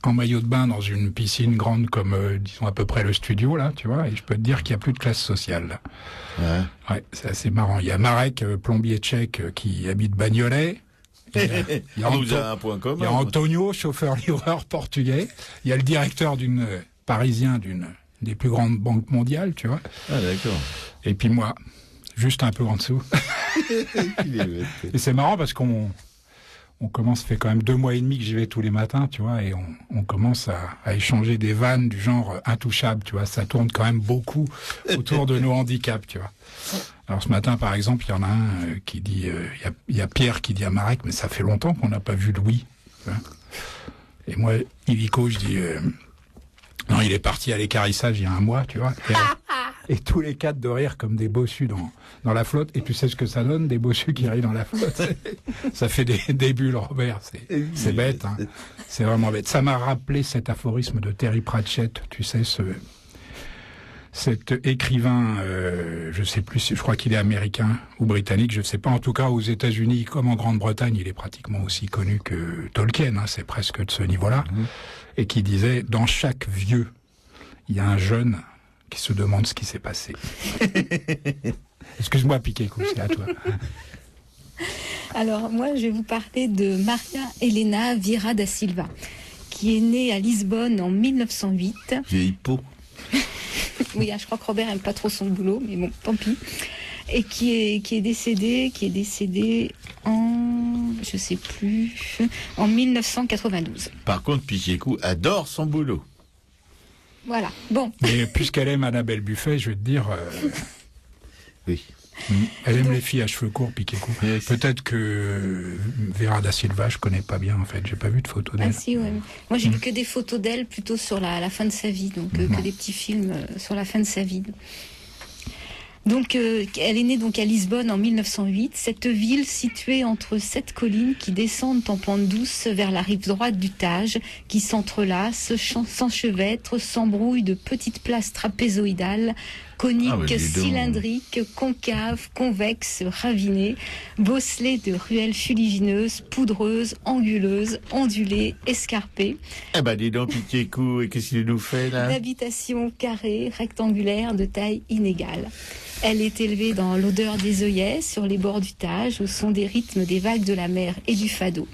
en maillot de bain dans une piscine grande comme, disons, à peu près le studio, là, tu vois, et je peux te dire qu'il n'y a plus de classe sociale, là. Ouais, c'est assez marrant. Il y a Marek, plombier tchèque, qui habite Bagnolet. Il y a Antonio, chauffeur-livreur portugais. Il y a le directeur parisien d'une des plus grandes banques mondiales, tu vois. Ah, d'accord. Et puis moi, juste un peu en dessous. Et c'est marrant parce qu'on commence, ça fait quand même 2 mois et demi que j'y vais tous les matins, tu vois, et on commence à échanger des vannes du genre intouchable, tu vois. Ça tourne quand même beaucoup autour de nos handicaps, tu vois. Alors ce matin, par exemple, il y en a un qui dit, il y a Pierre qui dit à Marek, mais ça fait longtemps qu'on n'a pas vu Louis. Tu vois. Et moi, illico, je dis, non, il est parti à l'équarrissage il y a 1 mois, tu vois. Et tous les 4 de rire comme des bossus dans la flotte. Et tu sais ce que ça donne, des bossus qui rient dans la flotte? Ça fait des bulles, Robert. C'est bête, hein. C'est vraiment bête. Ça m'a rappelé cet aphorisme de Terry Pratchett, tu sais, cet écrivain, je sais plus, je crois qu'il est américain ou britannique, je sais pas. En tout cas, aux États-Unis comme en Grande-Bretagne, il est pratiquement aussi connu que Tolkien, hein, c'est presque de ce niveau-là. Et qui disait, dans chaque vieux, il y a un jeune qui se demande ce qui s'est passé. Excuse-moi, Piquet, c'est à toi. Alors, moi, je vais vous parler de Maria Helena Vieira da Silva, qui est née à Lisbonne en 1908. Vieille peau. Oui, je crois que Robert aime pas trop son boulot, mais bon, tant pis. Et qui est décédée en, je sais plus, en 1992. Par contre, Piquet-Cou adore son boulot. Voilà, bon. Mais puisqu'elle aime Annabelle Buffet, je vais te dire... Oui. Elle aime les filles à cheveux courts, Piquet-Cou. Yes. Peut-être que Vera da Silva, je connais pas bien, en fait. J'ai pas vu de photos d'elle. Ah si, ouais. Moi, j'ai vu que des photos d'elle, plutôt sur la fin de sa vie. Donc, que des petits films sur la fin de sa vie. Donc, elle est née donc à Lisbonne en 1908. Cette ville située entre 7 collines qui descendent en pente douce vers la rive droite du Tage, qui s'entrelacent, s'enchevêtrent, s'embrouillent de petites places trapézoïdales, coniques, cylindriques, concaves, convexes, ravinées, bosselées de ruelles fuligineuses, poudreuses, anguleuses, ondulées, escarpées. Eh ben, dis donc, Piquet-Cou, et qu'est-ce qu'il nous fait, là? D'habitations carrées, rectangulaires, de taille inégale. Elle est élevée dans l'odeur des œillets, sur les bords du Tage, au son des rythmes des vagues de la mer et du fado.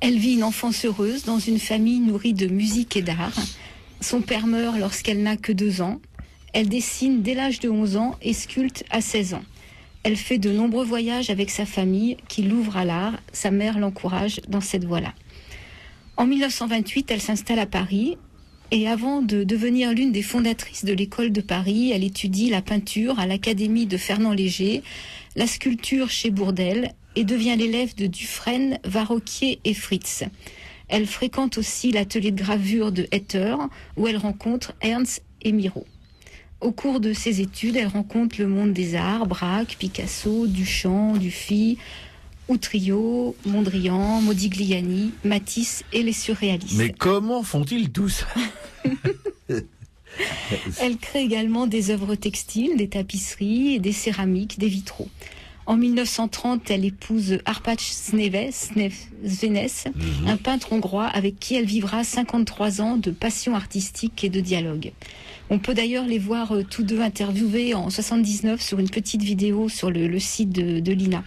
Elle vit une enfance heureuse dans une famille nourrie de musique et d'art. Son père meurt lorsqu'elle n'a que 2 ans. Elle dessine dès l'âge de 11 ans et sculpte à 16 ans. Elle fait de nombreux voyages avec sa famille qui l'ouvre à l'art. Sa mère l'encourage dans cette voie-là. En 1928, elle s'installe à Paris. Et avant de devenir l'une des fondatrices de l'école de Paris, elle étudie la peinture à l'Académie de Fernand Léger, la sculpture chez Bourdelle et devient l'élève de Dufresne, Varroquier et Fritz. Elle fréquente aussi l'atelier de gravure de Hetter, où elle rencontre Ernst et Miro. Au cours de ses études, elle rencontre le monde des arts, Braque, Picasso, Duchamp, Dufy, Outrio, Mondrian, Modigliani, Matisse et les surréalistes. Mais comment font-ils tout ça? Elle crée également des œuvres textiles, des tapisseries, des céramiques, des vitraux. En 1930, elle épouse Arpach Svenes, un peintre hongrois avec qui elle vivra 53 ans de passion artistique et de dialogue. On peut d'ailleurs les voir tous deux interviewés en 79 sur une petite vidéo sur le site de l'INA.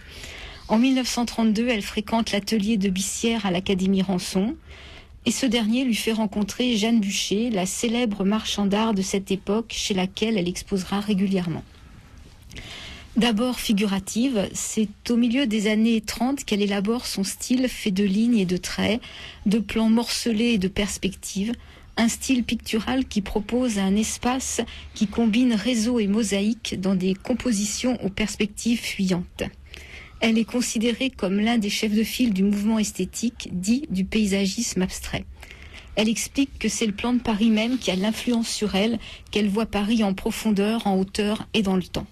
En 1932, elle fréquente l'atelier de Bissière à l'Académie Ranson. Et ce dernier lui fait rencontrer Jeanne Bûcher, la célèbre marchande d'art de cette époque, chez laquelle elle exposera régulièrement. D'abord figurative, c'est au milieu des années 30 qu'elle élabore son style fait de lignes et de traits, de plans morcelés et de perspectives, un style pictural qui propose un espace qui combine réseau et mosaïque dans des compositions aux perspectives fuyantes. Elle est considérée comme l'un des chefs de file du mouvement esthétique, dit du paysagisme abstrait. Elle explique que c'est le plan de Paris même qui a l'influence sur elle, qu'elle voit Paris en profondeur, en hauteur et dans le temps.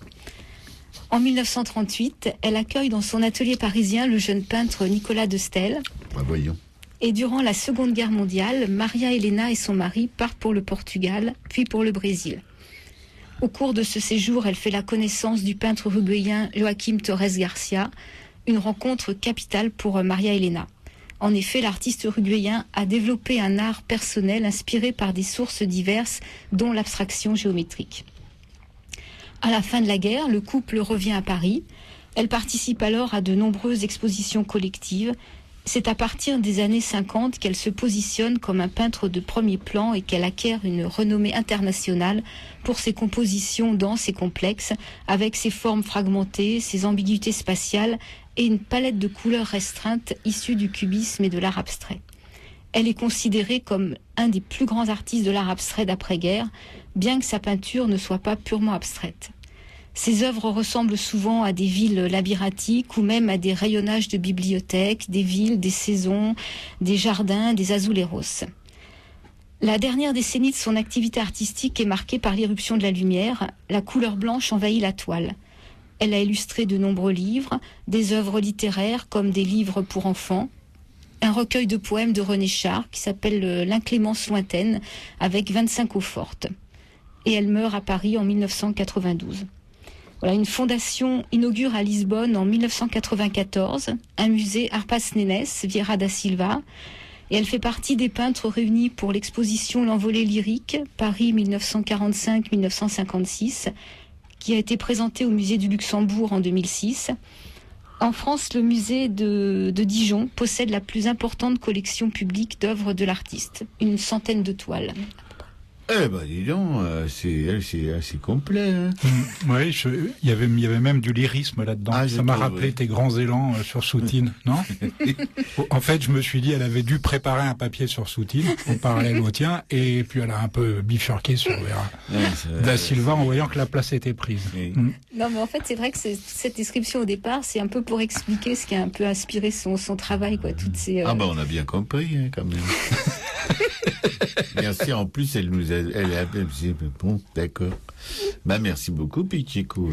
En 1938, elle accueille dans son atelier parisien le jeune peintre Nicolas de Staël. Bah, voyons. Et durant la Seconde Guerre mondiale, Maria Helena et son mari partent pour le Portugal, puis pour le Brésil. Au cours de ce séjour, elle fait la connaissance du peintre uruguayen Joaquim Torres Garcia, une rencontre capitale pour Maria Helena. En effet, l'artiste uruguayen a développé un art personnel inspiré par des sources diverses, dont l'abstraction géométrique. À la fin de la guerre, le couple revient à Paris. Elle participe alors à de nombreuses expositions collectives. C'est à partir des années 50 qu'elle se positionne comme un peintre de premier plan et qu'elle acquiert une renommée internationale pour ses compositions denses et complexes, avec ses formes fragmentées, ses ambiguïtés spatiales et une palette de couleurs restreintes issues du cubisme et de l'art abstrait. Elle est considérée comme un des plus grands artistes de l'art abstrait d'après-guerre, bien que sa peinture ne soit pas purement abstraite. Ses œuvres ressemblent souvent à des villes labyrinthiques ou même à des rayonnages de bibliothèques, des villes, des saisons, des jardins, des azuleros. La dernière décennie de son activité artistique est marquée par l'irruption de la lumière. La couleur blanche envahit la toile. Elle a illustré de nombreux livres, des œuvres littéraires comme des livres pour enfants, un recueil de poèmes de René Char qui s'appelle L'Inclémence lointaine avec 25 eaux-fortes. Et elle meurt à Paris en 1992. Voilà, une fondation inaugure à Lisbonne en 1994 un musée Arpas Nenes Vieira da Silva, et elle fait partie des peintres réunis pour l'exposition L'Envolée lyrique, Paris 1945-1956, qui a été présentée au musée du Luxembourg en 2006. En France, le musée de Dijon possède la plus importante collection publique d'œuvres de l'artiste, une centaine de toiles. Eh ben dis donc, c'est assez complet. Hein. Oui, il y avait même du lyrisme là-dedans. Ça m'a rappelé tes grands élans sur Soutine, non? En fait, je me suis dit, elle avait dû préparer un papier sur Soutine, en parallèle au tien, et puis elle a un peu bifurqué sur Da Silva en voyant que la place était prise. Oui. Non, mais en fait, c'est vrai que cette description au départ, c'est un peu pour expliquer ce qui a un peu inspiré son travail, quoi. Toutes ces, Ah ben on a bien compris, hein, quand même. Merci, en plus, elle nous a... Bon, d'accord. Bah, merci beaucoup, Pichico.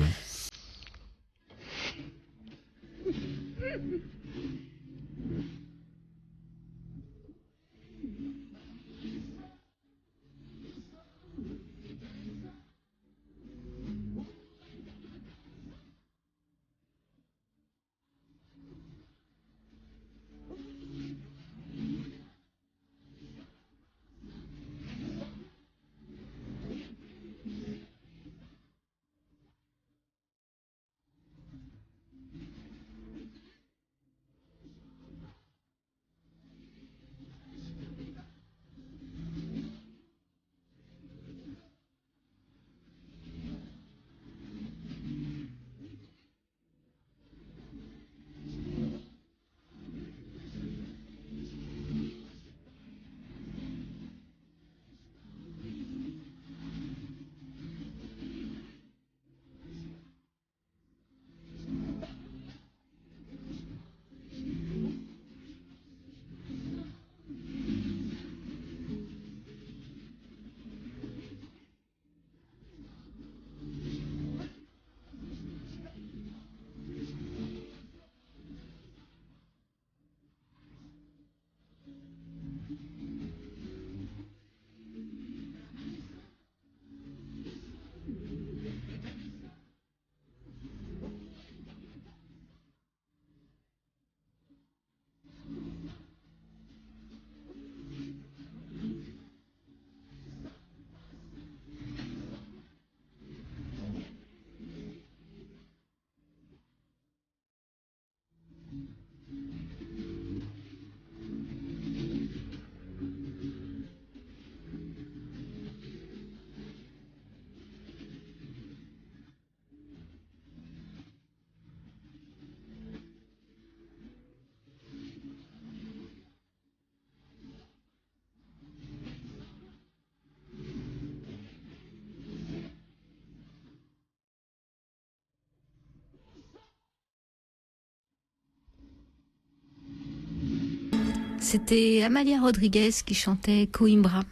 c'était Amalia Rodriguez qui chantait Coimbra.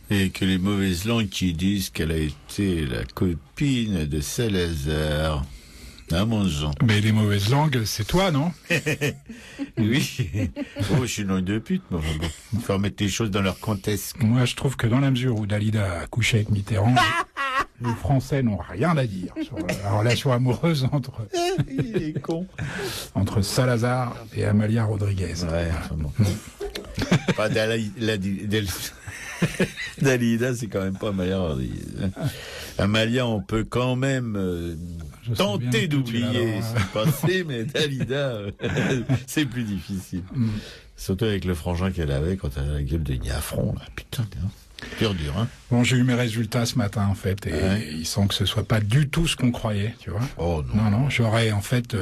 Et que les mauvaises langues qui disent qu'elle a été la copine de Salazar. Ah, mon Jean. Mais les mauvaises langues, c'est toi, non? Oui. Oh, je suis une langue de pute, mais bon. Il faut remettre les choses dans leur contexte. Moi, je trouve que dans la mesure où Dalida a couché avec Mitterrand, les Français n'ont rien à dire sur la relation amoureuse Il est con. entre Salazar et Amalia Rodriguez. Ouais, enfin bon. Pas Dalida, c'est quand même pas Amalia Rodriguez. Amalia, on peut quand même tenter d'oublier ce passé, mais Dalida, c'est plus difficile. Surtout avec le frangin qu'elle avait quand elle a la gueule de Niafron, là. Putain, dur, hein. Bon, j'ai eu mes résultats ce matin, en fait, et il semble que ce soit pas du tout ce qu'on croyait, tu vois. Oh non. Non, j'aurais, en fait,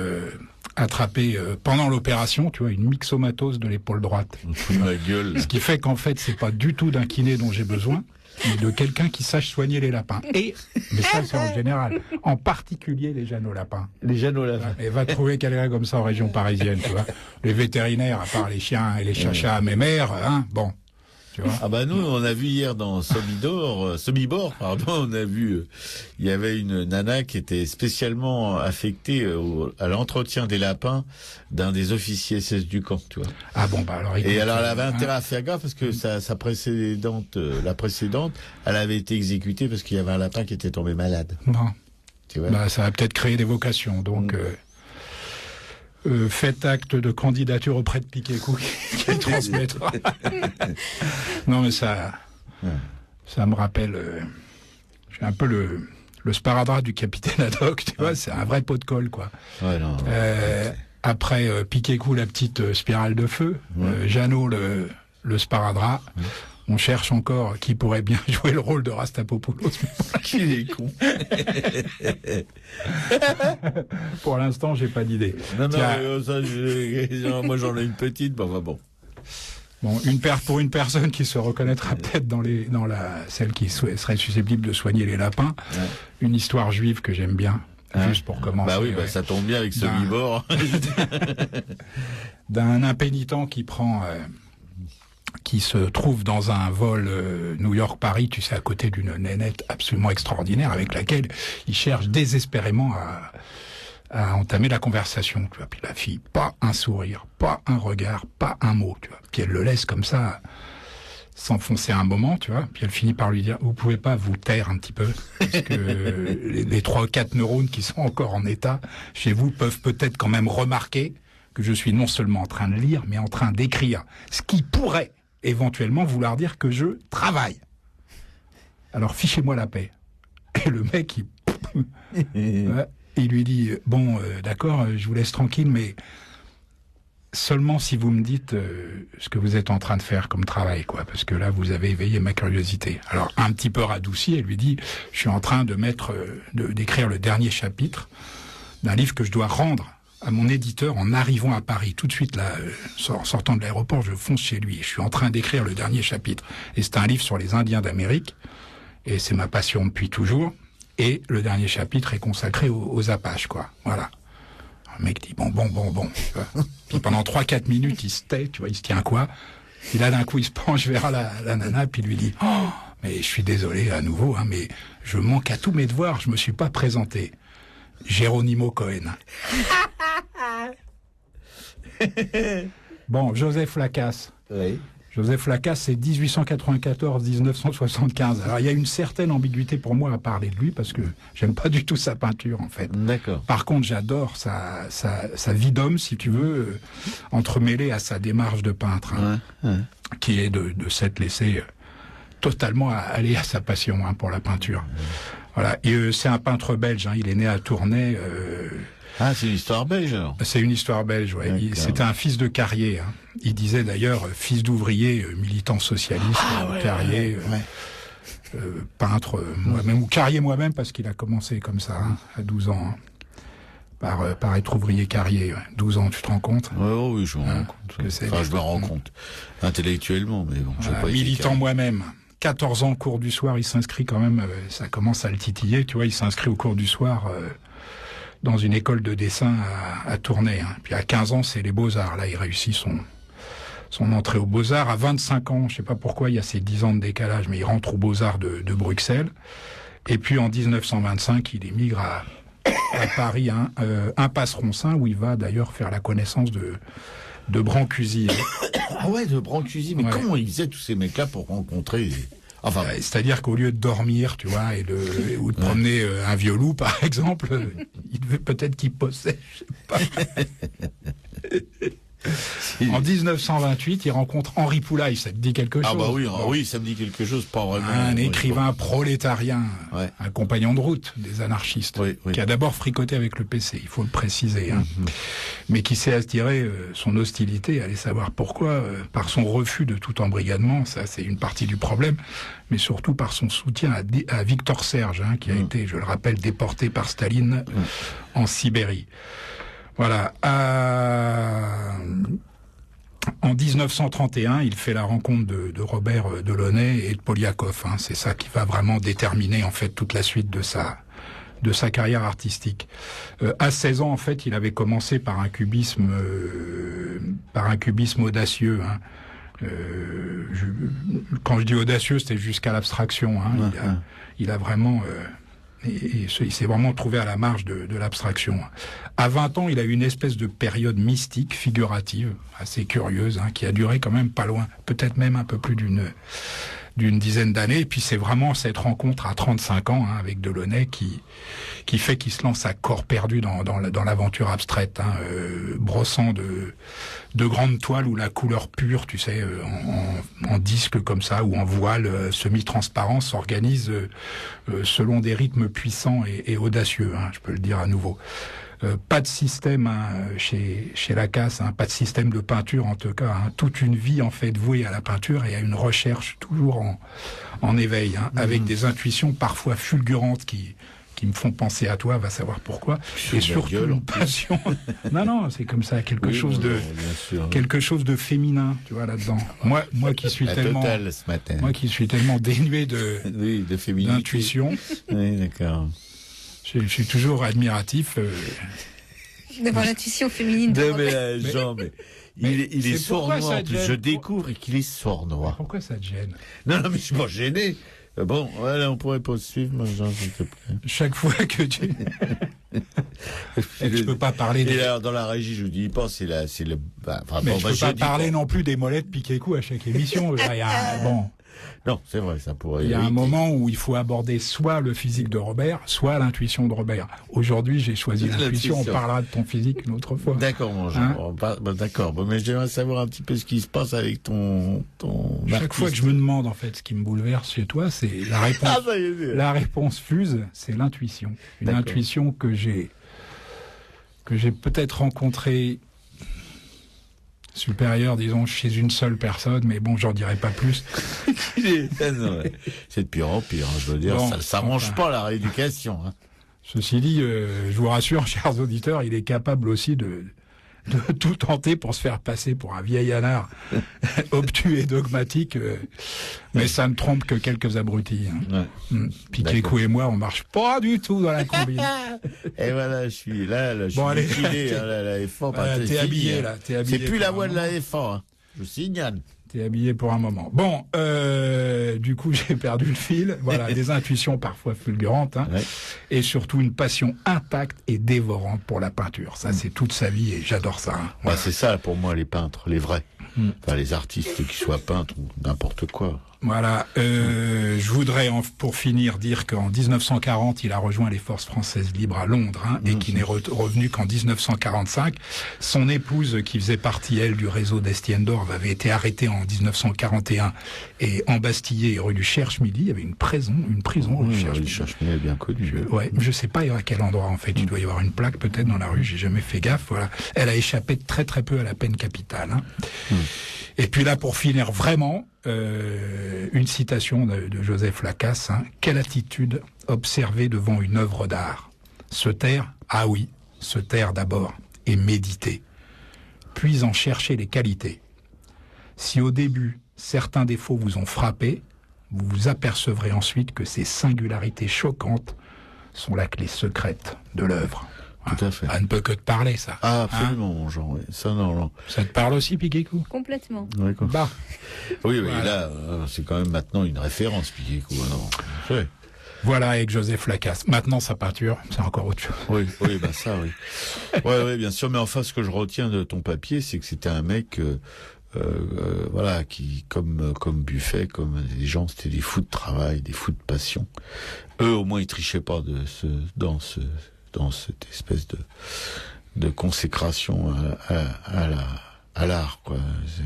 attrapé, pendant l'opération, tu vois, une myxomatose de l'épaule droite. Ma gueule. Ce qui fait qu'en fait, c'est pas du tout d'un kiné dont j'ai besoin, mais de quelqu'un qui sache soigner les lapins. Mais ça, c'est en général. En particulier les Jeanne aux lapins. Les Jeanne aux lapins. Et va trouver quelqu'un comme ça en région parisienne, tu vois. Les vétérinaires, à part les chiens et les chachas mémères, hein, bon. Tu vois. Ah bah nous, on a vu hier dans Sobibor, on a vu, il y avait une nana qui était spécialement affectée à l'entretien des lapins d'un des officiers SS du camp, tu vois. Ah bon, bah alors. Écoute, et alors elle avait intérêt à faire gaffe parce que sa précédente, la précédente, elle avait été exécutée parce qu'il y avait un lapin qui était tombé malade. Bon. Tu vois. Bah ça va peut-être créer des vocations, donc. Faites acte de candidature auprès de Piquet-Cou qui le transmettra. Non mais ça me rappelle, j'ai un peu le sparadrap du capitaine Haddock, tu vois, c'est un vrai pot de colle, quoi. Ouais, non. Après Piquet-Cou, la petite spirale de feu, Jeannot, le sparadrap. On cherche encore qui pourrait bien jouer le rôle de Rastapopoulos. Qu'il est con. Pour l'instant, j'ai pas d'idée. Non, moi j'en ai une petite, bah bon. Bon, pour une personne qui se reconnaîtra peut-être celle qui serait susceptible de soigner les lapins, une histoire juive que j'aime bien, juste pour commencer. Bah oui, ça tombe bien avec ce Bibor. D'un impénitent qui se trouve dans un vol New York-Paris, tu sais, à côté d'une nénette absolument extraordinaire avec laquelle il cherche désespérément à entamer la conversation, tu vois. Puis la fille, pas un sourire, pas un regard, pas un mot, tu vois. Puis elle le laisse comme ça s'enfoncer un moment, tu vois. Puis elle finit par lui dire, vous pouvez pas vous taire un petit peu, parce que les 3 ou 4 neurones qui sont encore en état chez vous peuvent peut-être quand même remarquer que je suis non seulement en train de lire, mais en train d'écrire, ce qui pourrait éventuellement vouloir dire que je travaille. Alors fichez-moi la paix. Et le mec, il lui dit, bon, d'accord, je vous laisse tranquille, mais seulement si vous me dites ce que vous êtes en train de faire comme travail, quoi, parce que là, vous avez éveillé ma curiosité. Alors, un petit peu radouci, elle lui dit, je suis en train d'écrire le dernier chapitre d'un livre que je dois rendre à mon éditeur en arrivant à Paris. Tout de suite, là, en sortant de l'aéroport, je fonce chez lui. Je suis en train d'écrire le dernier chapitre. Et c'est un livre sur les Indiens d'Amérique. Et c'est ma passion depuis toujours. Et le dernier chapitre est consacré aux Apaches, quoi. Voilà. Le mec dit bon. Tu vois. Puis pendant 3-4 minutes, il se tait, tu vois, il se tient quoi. Puis là, d'un coup, il se penche vers la nana, puis il lui dit oh, mais je suis désolé à nouveau, hein, mais je manque à tous mes devoirs, je me suis pas présenté. Geronimo Cohen. Bon, Joseph Lacasse. Oui. Joseph Lacasse, c'est 1894-1975. Alors, il y a une certaine ambiguïté pour moi à parler de lui, parce que j'aime pas du tout sa peinture, en fait. D'accord. Par contre, j'adore sa vie d'homme, si tu veux, entremêlée à sa démarche de peintre, hein, qui est de s'être laissé totalement aller à sa passion, hein, pour la peinture. Voilà. Et c'est un peintre belge, hein, il est né à Tournai. Ah, c'est une histoire belge, alors. C'est une histoire belge, ouais. C'était un fils de carrier, hein. Il disait d'ailleurs fils d'ouvrier, militant socialiste, carrier, peintre moi-même, ou carrier moi-même, parce qu'il a commencé comme ça, hein, à 12 ans, hein, par être ouvrier carrier. 12 ans, tu te rends compte? Oui, je me rends compte. Enfin, je me rends compte. Intellectuellement, mais bon, voilà, militant moi-même. 14 ans, cours du soir, il s'inscrit quand même, ça commence à le titiller, tu vois, il s'inscrit au cours du soir dans une école de dessin à Tournai. Hein. Puis à 15 ans, c'est les Beaux-Arts. Là, il réussit son entrée aux Beaux-Arts. À 25 ans, je sais pas pourquoi il y a ces 10 ans de décalage, mais il rentre aux Beaux-Arts de Bruxelles. Et puis en 1925, il émigre à Paris, impasse Ronsin, où il va d'ailleurs faire la connaissance de Brancusi. Ah ouais, de Brancusi. Mais comment ils faisaient tous ces mecs-là pour rencontrer... Enfin, c'est-à-dire qu'au lieu de dormir, tu vois, ou de promener un vieux loup, par exemple, il devait peut-être qu'il possède, je sais pas. En 1928, il rencontre Henri Poulaille, ça te dit quelque chose? Ah bah oui, oui, ça me dit quelque chose, pas vraiment. Un écrivain prolétarien, un compagnon de route des anarchistes, qui a d'abord fricoté avec le PC, il faut le préciser, hein, mais qui s'est attiré son hostilité, allez savoir pourquoi, par son refus de tout embrigadement, ça c'est une partie du problème, mais surtout par son soutien à Victor Serge, hein, qui a été, je le rappelle, déporté par Staline en Sibérie. Voilà. En 1931, il fait la rencontre de Robert Delaunay et de Poliakoff. Hein. C'est ça qui va vraiment déterminer en fait toute la suite de sa carrière artistique. À 16 ans, en fait, il avait commencé par un cubisme audacieux. Hein. Quand je dis audacieux, c'était jusqu'à l'abstraction. Hein. Il a vraiment il s'est vraiment trouvé à la marge de l'abstraction. À 20 ans, il a eu une espèce de période mystique, figurative, assez curieuse, hein, qui a duré quand même pas loin, peut-être même un peu plus d'une dizaine d'années. Et puis c'est vraiment cette rencontre à 35 ans, hein, avec Delaunay qui fait qu'il se lance à corps perdu dans l'aventure abstraite, hein, brossant de grandes toiles où la couleur pure, tu sais, en disque comme ça, ou en voile semi-transparent, s'organise selon des rythmes puissants et audacieux, hein, je peux le dire à nouveau. Pas de système, hein, chez Lacasse, hein, pas de système de peinture en tout cas, hein, toute une vie en fait vouée à la peinture et à une recherche toujours en éveil, hein, avec des intuitions parfois fulgurantes qui me font penser à toi, va savoir pourquoi, et surtout une passion. Non, c'est comme ça, quelque chose de féminin, tu vois, là-dedans. Moi qui suis tellement dénué d'intuition. Oui, d'accord. Je suis toujours admiratif. D'avoir l'intuition féminine. Il est sournois. Je découvre qu'il est sournois. Pourquoi ça te gêne? Non, mais je suis pas gêné. Bon, voilà, on pourrait poursuivre, Jean, s'il te plaît. Chaque fois que tu... je peux pas parler des... Et alors, dans la régie, je vous dis pas, c'est le... mais je peux pas parler non plus des molettes piqué-cou à chaque émission. Bon... Non, c'est vrai, ça pourrait... Il y a un moment où il faut aborder soit le physique de Robert, soit l'intuition de Robert. Aujourd'hui, j'ai choisi l'intuition. On parlera de ton physique une autre fois. D'accord, mon Jean. D'accord. Bon, mais j'aimerais savoir un petit peu ce qui se passe avec ton Chaque fois que je me demande, en fait, ce qui me bouleverse chez toi, c'est la réponse. La réponse fuse, c'est l'intuition. Une intuition que j'ai peut-être rencontrée supérieur, disons, chez une seule personne, mais bon, j'en dirai pas plus. C'est de pire en pire, hein, je veux dire, ça s'arrange pas la rééducation. Hein. Ceci dit, je vous rassure, chers auditeurs, il est capable aussi de tout tenter pour se faire passer pour un vieil anard obtus et dogmatique, mais ça ne trompe que quelques abrutis. Hein. Ouais. Piqué-Cou et moi, on marche pas du tout dans la combine. Et voilà, je suis là, je suis liquidé, hein, la F1. Voilà, t'es habillé, là. C'est plus la voix de la F1, hein. Je signale. T'es habillé pour un moment. Bon, du coup, j'ai perdu le fil. Voilà, des intuitions parfois fulgurantes, hein, et surtout une passion intacte et dévorante pour la peinture. Ça, c'est toute sa vie et j'adore ça. Hein. Voilà. C'est ça, pour moi, les peintres, les vrais. Enfin, les artistes qui soient peintres ou n'importe quoi. Voilà. Je voudrais, pour finir, dire qu'en 1940, il a rejoint les forces françaises libres à Londres, hein, et qu'il n'est revenu qu'en 1945. Son épouse, qui faisait partie, elle, du réseau d'Estienne d'Orve, avait été arrêtée en 1941 et embastillée rue du Cherche-Midi. Il y avait une prison rue du Cherche-Midi. Cherche-Midi est bien connu. Je sais pas à quel endroit, en fait. Il doit y avoir une plaque, peut-être, dans la rue. J'ai jamais fait gaffe. Voilà. Elle a échappé très très peu à la peine capitale. Hein. Et puis là, pour finir vraiment, une citation de Joseph Lacasse, hein. Quelle attitude observer devant une œuvre d'art? Se taire, ah oui, se taire d'abord, et méditer, puis en chercher les qualités. Si au début, certains défauts vous ont frappé, vous vous apercevrez ensuite que ces singularités choquantes sont la clé secrète de l'œuvre. Tout à fait. Ça ne peut que te parler, ça. Ah, absolument, Jean, oui. Ça, non. Ça te parle aussi, Piquet-Cou? Complètement. Oui, Bah. Oui, Voilà. là, c'est quand même maintenant une référence, Piquet-Cou. Oui. Voilà, avec Joseph Lacasse. Maintenant, sa peinture, c'est encore autre chose. Oui, bah ça, oui. Oui, bien sûr. Mais enfin, ce que je retiens de ton papier, c'est que c'était un mec, voilà, qui, comme Buffet, comme des gens, c'était des fous de travail, des fous de passion. Eux, au moins, ils trichaient pas dans cette espèce de consécration à l'art, quoi. C'est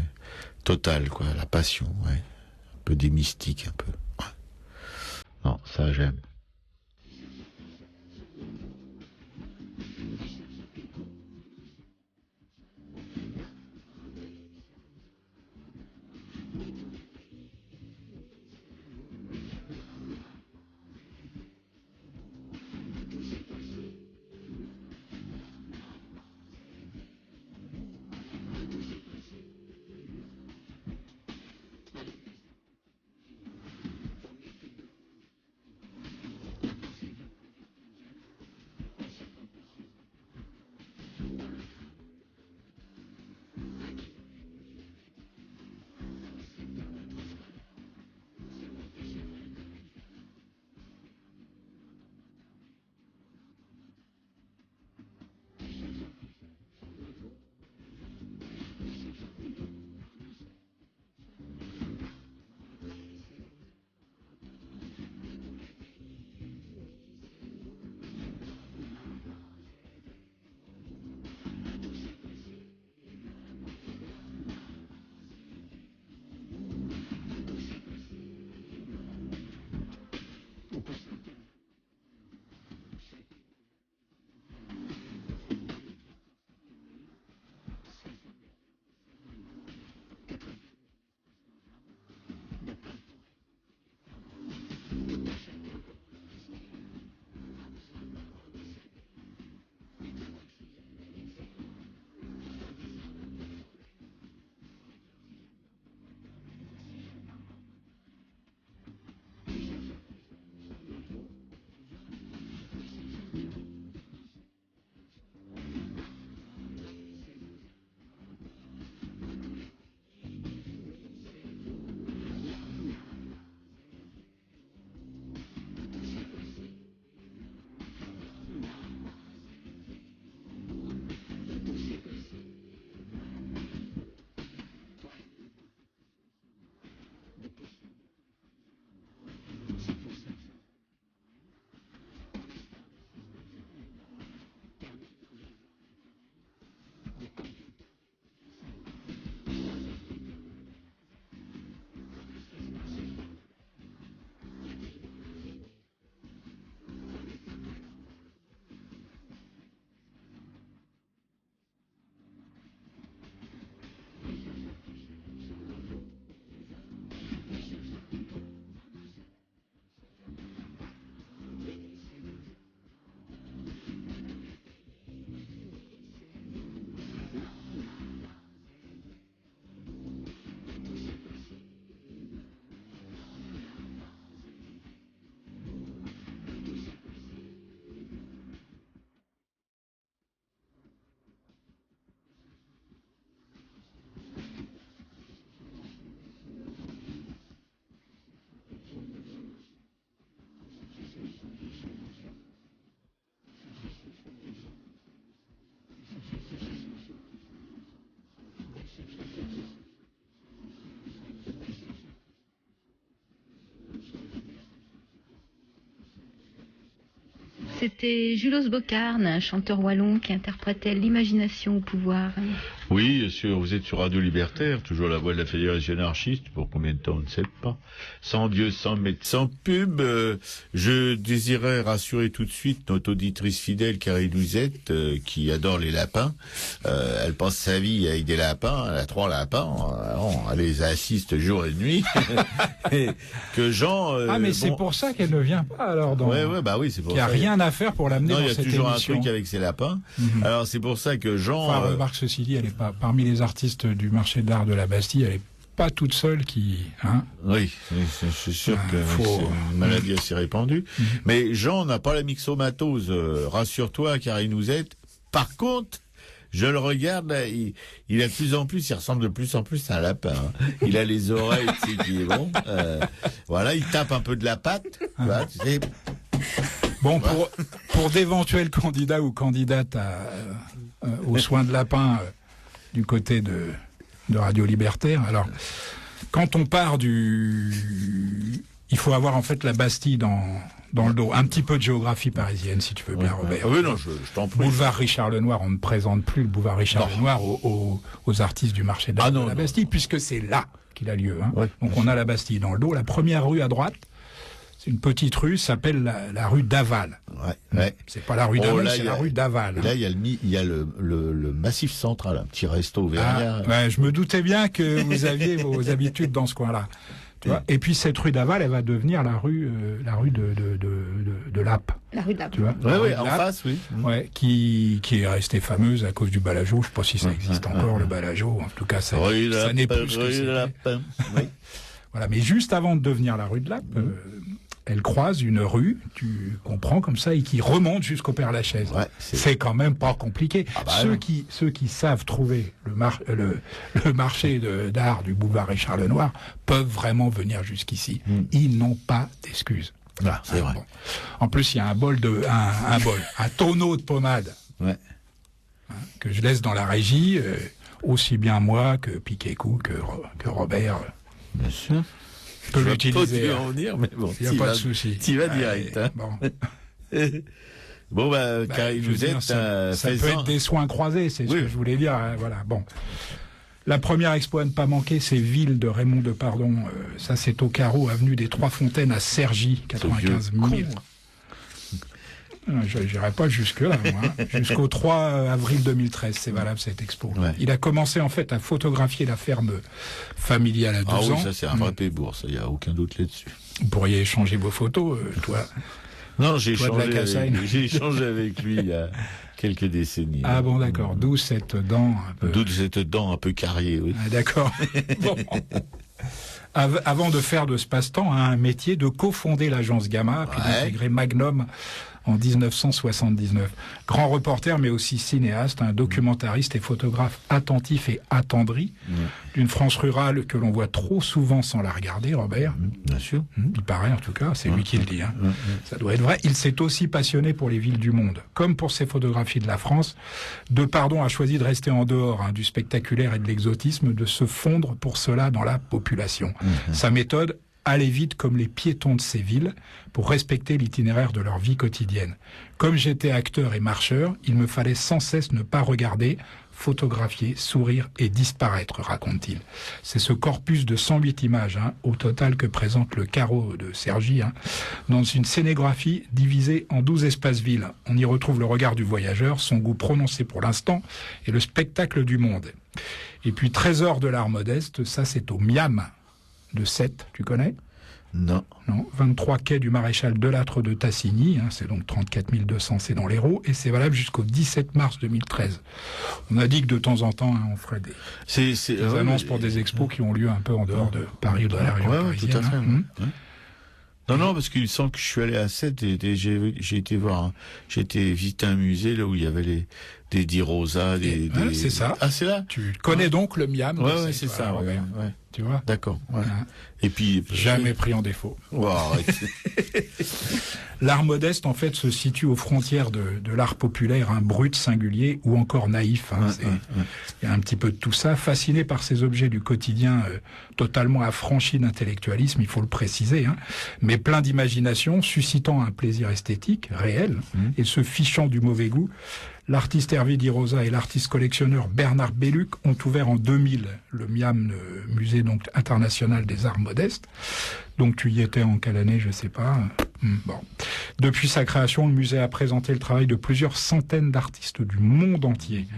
total, quoi. La passion, ouais. Un peu des mystiques, un peu. Ouais. Non, ça, j'aime. C'était Julos Bocarne, un chanteur wallon qui interprétait l'imagination au pouvoir. Oui, bien sûr, vous êtes sur Radio Libertaire, toujours la voix de la Fédération anarchiste, pour combien de temps, on ne sait pas. Sans Dieu, sans maître, sans pub, je désirais rassurer tout de suite notre auditrice fidèle, Carrie Louisette, qui adore les lapins. Elle passe sa vie avec des lapins, elle a 3 lapins, elle les assiste jour et nuit. Et que Jean... mais c'est pour ça qu'elle ne vient pas, alors. Bah oui, c'est pour ça. Il n'y a rien à faire pour l'amener dans cette émission. Il y a toujours un truc avec ses lapins. Alors c'est pour ça que Jean... Remarque, ceci dit, elle est pas parmi les artistes du marché de l'art de la Bastille, elle est pas toute seule qui... Hein. Oui, c'est sûr que c'est une maladie assez répandue. Mais Jean n'a pas la myxomatose, rassure-toi, car il nous aide. Par contre, je le regarde, là, il a de plus en plus, il ressemble de plus en plus à un lapin. Hein. Il a les oreilles, tu sais, qui est bon. Voilà, il tape un peu de la patte, voilà, tu sais. Bon, pour d'éventuels candidats ou candidates aux soins de lapin du côté de Radio Libertaire, alors, quand on part il faut avoir en fait la Bastille dans le dos. Un petit peu de géographie parisienne, si tu veux bien, Robert. Oui, non, je t'en prie. Boulevard Richard Lenoir, on ne présente plus le boulevard Richard Lenoir aux artistes du marché d'art de la Bastille, puisque c'est là qu'il a lieu. Hein. Ouais, donc on a la Bastille dans le dos. La première rue à droite, c'est une petite rue, s'appelle la rue d'Aval. Ouais. C'est pas la rue d'Aval, c'est la rue d'Aval. Là, il y a le Massif Central, un petit resto Auvergnat. Ouais, je me doutais bien que vous aviez vos habitudes dans ce coin-là. Tu vois. Et puis cette rue d'Aval, elle va devenir la rue de Lappe. La rue de Lappe. Tu vois. Oui, en face, oui. Ouais, qui est restée fameuse à cause du Balageau. Je ne sais pas si ça existe encore, le Balageau. En tout cas, ça n'est plus ce que c'était. Oui. Voilà, mais juste avant de devenir la rue de Lappe, elle croise une rue, tu comprends comme ça, et qui remonte jusqu'au Père-Lachaise. Ouais, c'est quand même pas compliqué. Ceux qui savent trouver le marché d'art du boulevard Richard Lenoir peuvent vraiment venir jusqu'ici. Ils n'ont pas d'excuses. Ah, c'est vrai. Bon. En plus, il y a un tonneau de pommade que je laisse dans la régie, aussi bien moi que Piquet-Cou, que Robert. Bien sûr. Peut l'utiliser. Je vais pas en venir, mais bon, il n'y a pas de souci. Tu vas direct. Hein. Bon, car il nous aide. Ça peut être des soins croisés, c'est ce que je voulais dire. Hein, voilà. Bon. La première expo à ne pas manquer, c'est Ville de Raymond Depardon. Ça, c'est au carreau, avenue des Trois Fontaines à Cergy, 95 000. Je n'irai pas jusque-là, moi. Jusqu'au 3 avril 2013, c'est valable cette expo. Ouais. Il a commencé en fait à photographier la ferme familiale à 12 ans. Ah oui, ça c'est un vrai pébour, ça, il n'y a aucun doute là-dessus. Vous pourriez échanger vos photos, toi. Non, j'ai échangé avec lui il y a quelques décennies. Ah bon, d'accord. D'où cette dent un peu carriée, oui. Ah, d'accord. Bon. Avant de faire de ce passe-temps un métier, de cofonder l'agence Gamma, puis d'intégrer Magnum en 1979. Grand reporter, mais aussi cinéaste, un documentariste et photographe attentif et attendri d'une France rurale que l'on voit trop souvent sans la regarder, Robert. Bien sûr. Il paraît en tout cas, c'est lui qui le dit. Hein. Ça doit être vrai. Il s'est aussi passionné pour les villes du monde. Comme pour ses photographies de la France, Depardon a choisi de rester en dehors du spectaculaire et de l'exotisme, de se fondre pour cela dans la population. Sa méthode, aller vite comme les piétons de ces villes pour respecter l'itinéraire de leur vie quotidienne. Comme j'étais acteur et marcheur, il me fallait sans cesse ne pas regarder, photographier, sourire et disparaître, raconte-t-il. C'est ce corpus de 108 images, au total, que présente le carreau de Cergy, dans une scénographie divisée en 12 espaces-villes. On y retrouve le regard du voyageur, son goût prononcé pour l'instant et le spectacle du monde. Et puis Trésor de l'art modeste, ça c'est au Miam de Sète, tu connais ? Non. 23 quai du maréchal Delattre de Tassigny, c'est donc 34 200, c'est dans l'Hérault, et c'est valable jusqu'au 17 mars 2013. On a dit que de temps en temps, on ferait des annonces pour des expos qui ont lieu un peu en dehors de Paris ou de la région parisienne. Tout à fait. Non, parce qu'il semble que je suis allé à Sète et j'ai été voir, j'ai été visiter un musée là où il y avait des Di Rosa, c'est ça. Ah, c'est là. Tu connais donc le Miam. Ouais, c'est ça. Ouais. Tu vois. D'accord. Ouais. Et puis jamais pris en défaut. Wow, l'art modeste, en fait, se situe aux frontières de l'art populaire, brut, singulier ou encore naïf. Il y a un petit peu de tout ça. Fasciné par ces objets du quotidien, totalement affranchis d'intellectualisme, il faut le préciser, mais plein d'imagination, suscitant un plaisir esthétique réel et se fichant du mauvais goût. L'artiste Hervé Di Rosa et l'artiste collectionneur Bernard Belluc ont ouvert en 2000 le MIAM, le Musée donc international des arts modestes. Donc tu y étais en quelle année, je sais pas. Bon. Depuis sa création, le musée a présenté le travail de plusieurs centaines d'artistes du monde entier.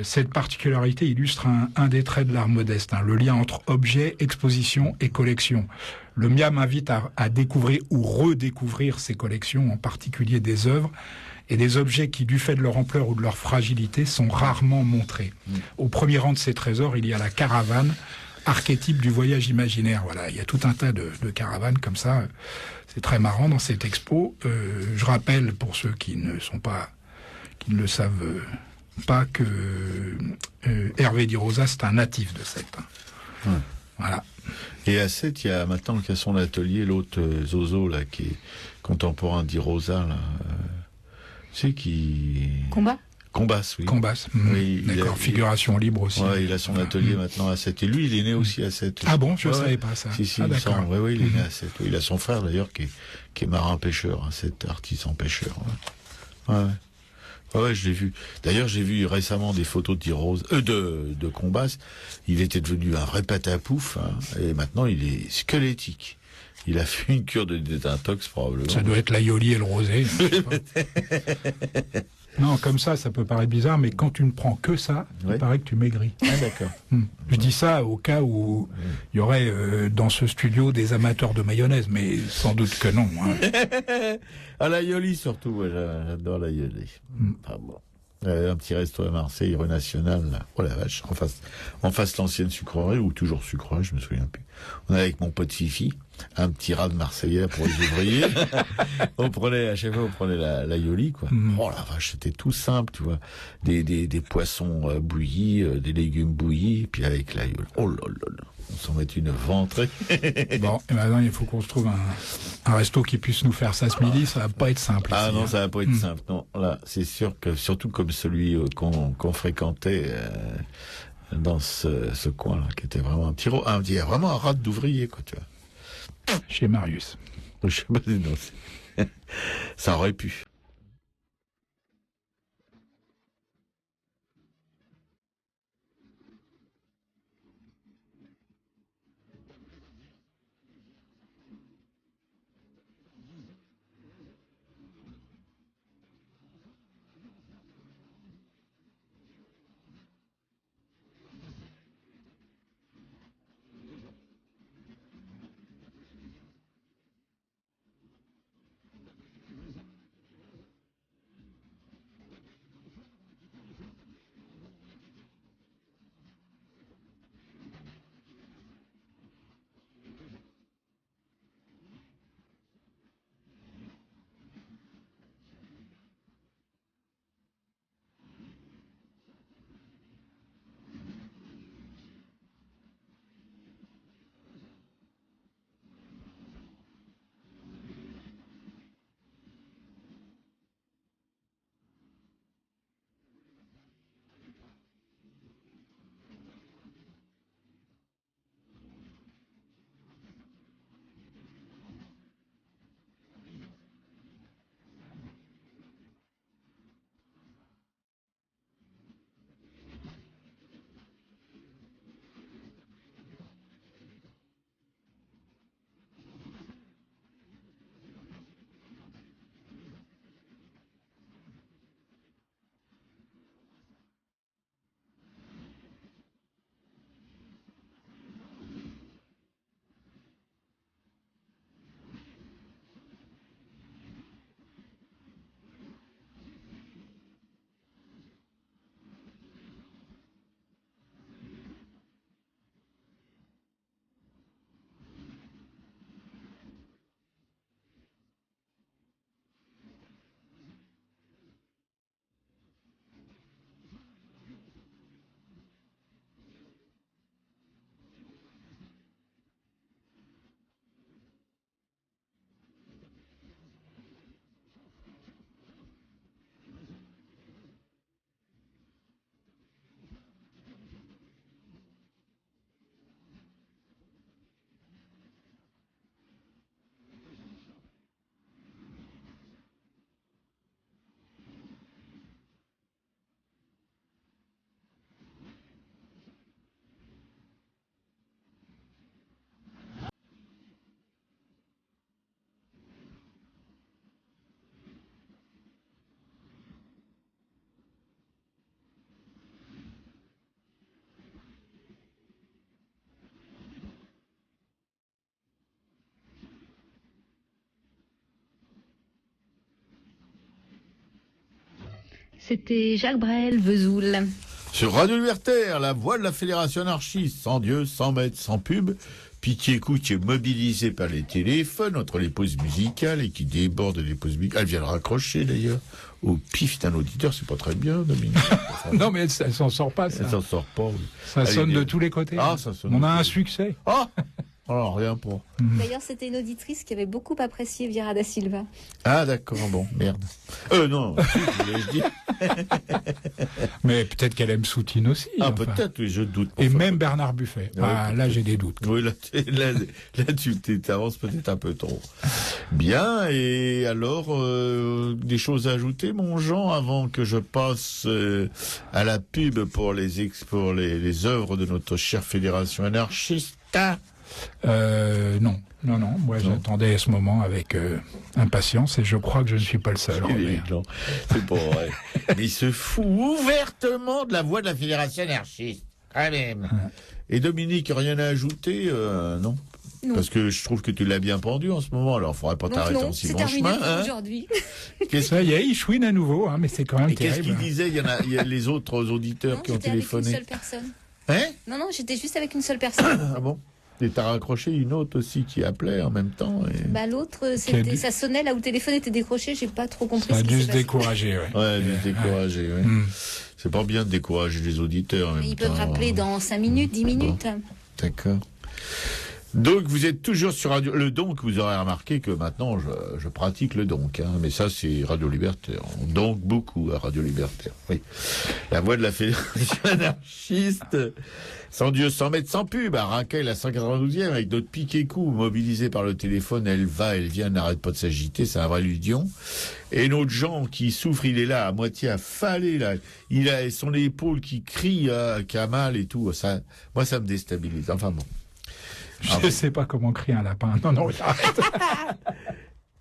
Cette particularité illustre un des traits de l'art modeste, le lien entre objet, exposition et collection. Le MIAM invite à découvrir ou redécouvrir ces collections, en particulier des œuvres, et des objets qui, du fait de leur ampleur ou de leur fragilité, sont rarement montrés. Au premier rang de ces trésors, il y a la Caravane, archétype du voyage imaginaire. Voilà, il y a tout un tas de caravanes comme ça. C'est très marrant dans cette expo. Je rappelle pour ceux qui ne le savent pas que Hervé Di Rosa, c'est un natif de Sète. Ouais. Voilà. Et à Sète, il y a maintenant qui a son atelier, l'autre Zozo là, qui est contemporain Di Rosa là, tu sais qui. Combas, oui. Combas, oui, d'accord. Figuration libre aussi. Ouais, il a son atelier maintenant à Sète. Et lui, il est né aussi à Sète. Ah bon, je ne savais pas ça. Si, il est né à Sète. Il a son frère d'ailleurs qui est marin-pêcheur, Sète, artisan pêcheur. Ouais, je l'ai vu. D'ailleurs, j'ai vu récemment des photos de Combas. Il était devenu un vrai patapouf, hein, et maintenant il est squelettique. Il a fait une cure de désintox probablement. Ça doit être l'aïoli et le rosé. Non, comme ça peut paraître bizarre, mais quand tu ne prends que ça, il paraît que tu maigris. Ah, d'accord. Je dis ça au cas où il y aurait dans ce studio des amateurs de mayonnaise, mais sans doute que non. Hein. Ah, l'aïoli surtout, ouais, j'adore l'aïoli. Ah, bon. Un petit resto à Marseille, rue Nationale, là. Oh la vache, en face l'ancienne sucrerie, ou toujours sucrerie, je me souviens plus. On est avec mon pote Fifi, un petit rat de Marseillais pour les ouvriers. À chaque fois, on prenait la yoli, quoi. Oh la vache, c'était tout simple, tu vois. Des poissons bouillis, des légumes bouillis, puis avec la yoli. Oh là là là. On s'en met une ventrée. Bon, et maintenant, il faut qu'on se trouve un resto qui puisse nous faire ça ce midi. Ça va pas être simple. Ah ici, non, hein. ça va pas être simple. Non, là, c'est sûr que, surtout comme celui qu'on fréquentait dans ce coin-là, qui était vraiment vraiment un rat d'ouvrier, quoi, tu vois. Chez Marius. Je sais pas, non, ça aurait pu. C'était Jacques Brel, Vesoul. Sur Radio Libertaire, la voix de la Fédération anarchiste, sans Dieu, sans maître, sans pub. Piquet-Coup qui est mobilisé par les téléphones entre les pauses musicales et qui déborde les pauses musicales. Elle vient de raccrocher d'ailleurs. Au pif d'un auditeur, c'est pas très bien, Dominique. Non, mais elle s'en sort pas, ça. Elle s'en sort pas, oui. Ça sonne de tous les côtés. Ah, ça sonne. On a un succès. Ah! Alors, rien pour. D'ailleurs, c'était une auditrice qui avait beaucoup apprécié Vieira da Silva. Ah, d'accord, bon, merde. Non, je dis. Mais peut-être qu'elle aime Soutine aussi. Ah, enfin. peut-être, oui, je doute. Et même Bernard Buffet. Ah, là, j'ai des doutes. Oui, là, tu t'avances peut-être un peu trop. Bien, et alors, des choses à ajouter, mon Jean, avant que je passe à la pub pour les œuvres de notre chère fédération anarchiste? Non. Moi, j'attendais ce moment avec impatience et je crois que je ne suis pas le seul. C'est pas vrai. Mais il se fout ouvertement de la voix de la fédération anarchiste. Quand même. Et Dominique, rien à ajouter? Non. Parce que je trouve que tu l'as bien pendu en ce moment, alors il faudrait pas t'arrêter en si bon chemin. C'est terminé aujourd'hui. Ça y est, il chouine à nouveau, mais c'est quand même terrible. Qu'est-ce qu'il disait? Il y a les autres auditeurs qui ont téléphoné. Avec une seule personne. Hein? Non, j'étais juste avec une seule personne. Ah bon? Et t'as raccroché une autre aussi qui appelait en même temps. Et... l'autre, ça sonnait là où le téléphone était décroché, j'ai pas trop compris. Ça a dû se décourager, ouais. Ouais, dû se décourager, ouais. C'est pas bien de décourager les auditeurs en même temps. Ils peuvent rappeler dans 5 minutes, 10 minutes. Bon. D'accord. Donc vous êtes toujours sur Radio le Donk. Vous aurez remarqué que maintenant je pratique le Donk, mais ça c'est Radio Libertaire. On donk beaucoup à Radio Libertaire. Oui. La voix de la fédération anarchiste, sans Dieu, sans maître, sans pub, à Raquel à 192e avec d'autres Piquet-Coup mobilisés par le téléphone. Elle va, elle vient, n'arrête pas de s'agiter. C'est un vrai ludion. Et notre Jean qui souffre, il est là à moitié affalé là. Il a son épaule qui crie, qui a mal et tout. Ça, moi ça me déstabilise. Enfin bon. Je ne sais pas comment crier un lapin. Non, arrête.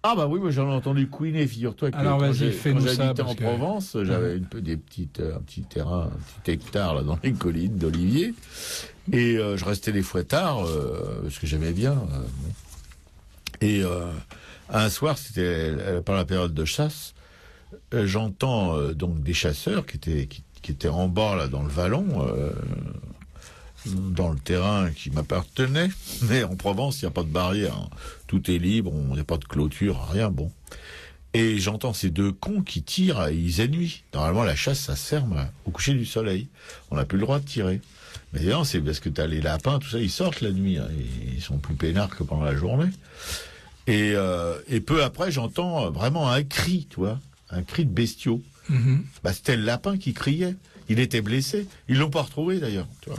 Ah bah oui, moi j'en ai entendu couiner, figure-toi que alors, quand j'habitais en Provence, j'avais un petit terrain, un petit hectare là dans les collines d'Olivier, et je restais des fois tard parce que j'aimais bien. Et un soir, c'était pendant la période de chasse, j'entends donc des chasseurs qui étaient en bas là dans le vallon. Dans le terrain qui m'appartenait, mais en Provence, il n'y a pas de barrière, hein. Tout est libre, il n'y a pas de clôture, rien, bon. Et j'entends ces deux cons qui tirent et ils ennuient. Normalement, la chasse, ça se ferme au coucher du soleil. On n'a plus le droit de tirer. Mais non, c'est parce que t'as les lapins, tout ça, ils sortent la nuit, hein. Ils sont plus peinards que pendant la journée. Et peu après, j'entends vraiment un cri, tu vois, un cri de bestiaux. C'était le lapin qui criait. Il était blessé. Ils l'ont pas retrouvé d'ailleurs. Tu vois.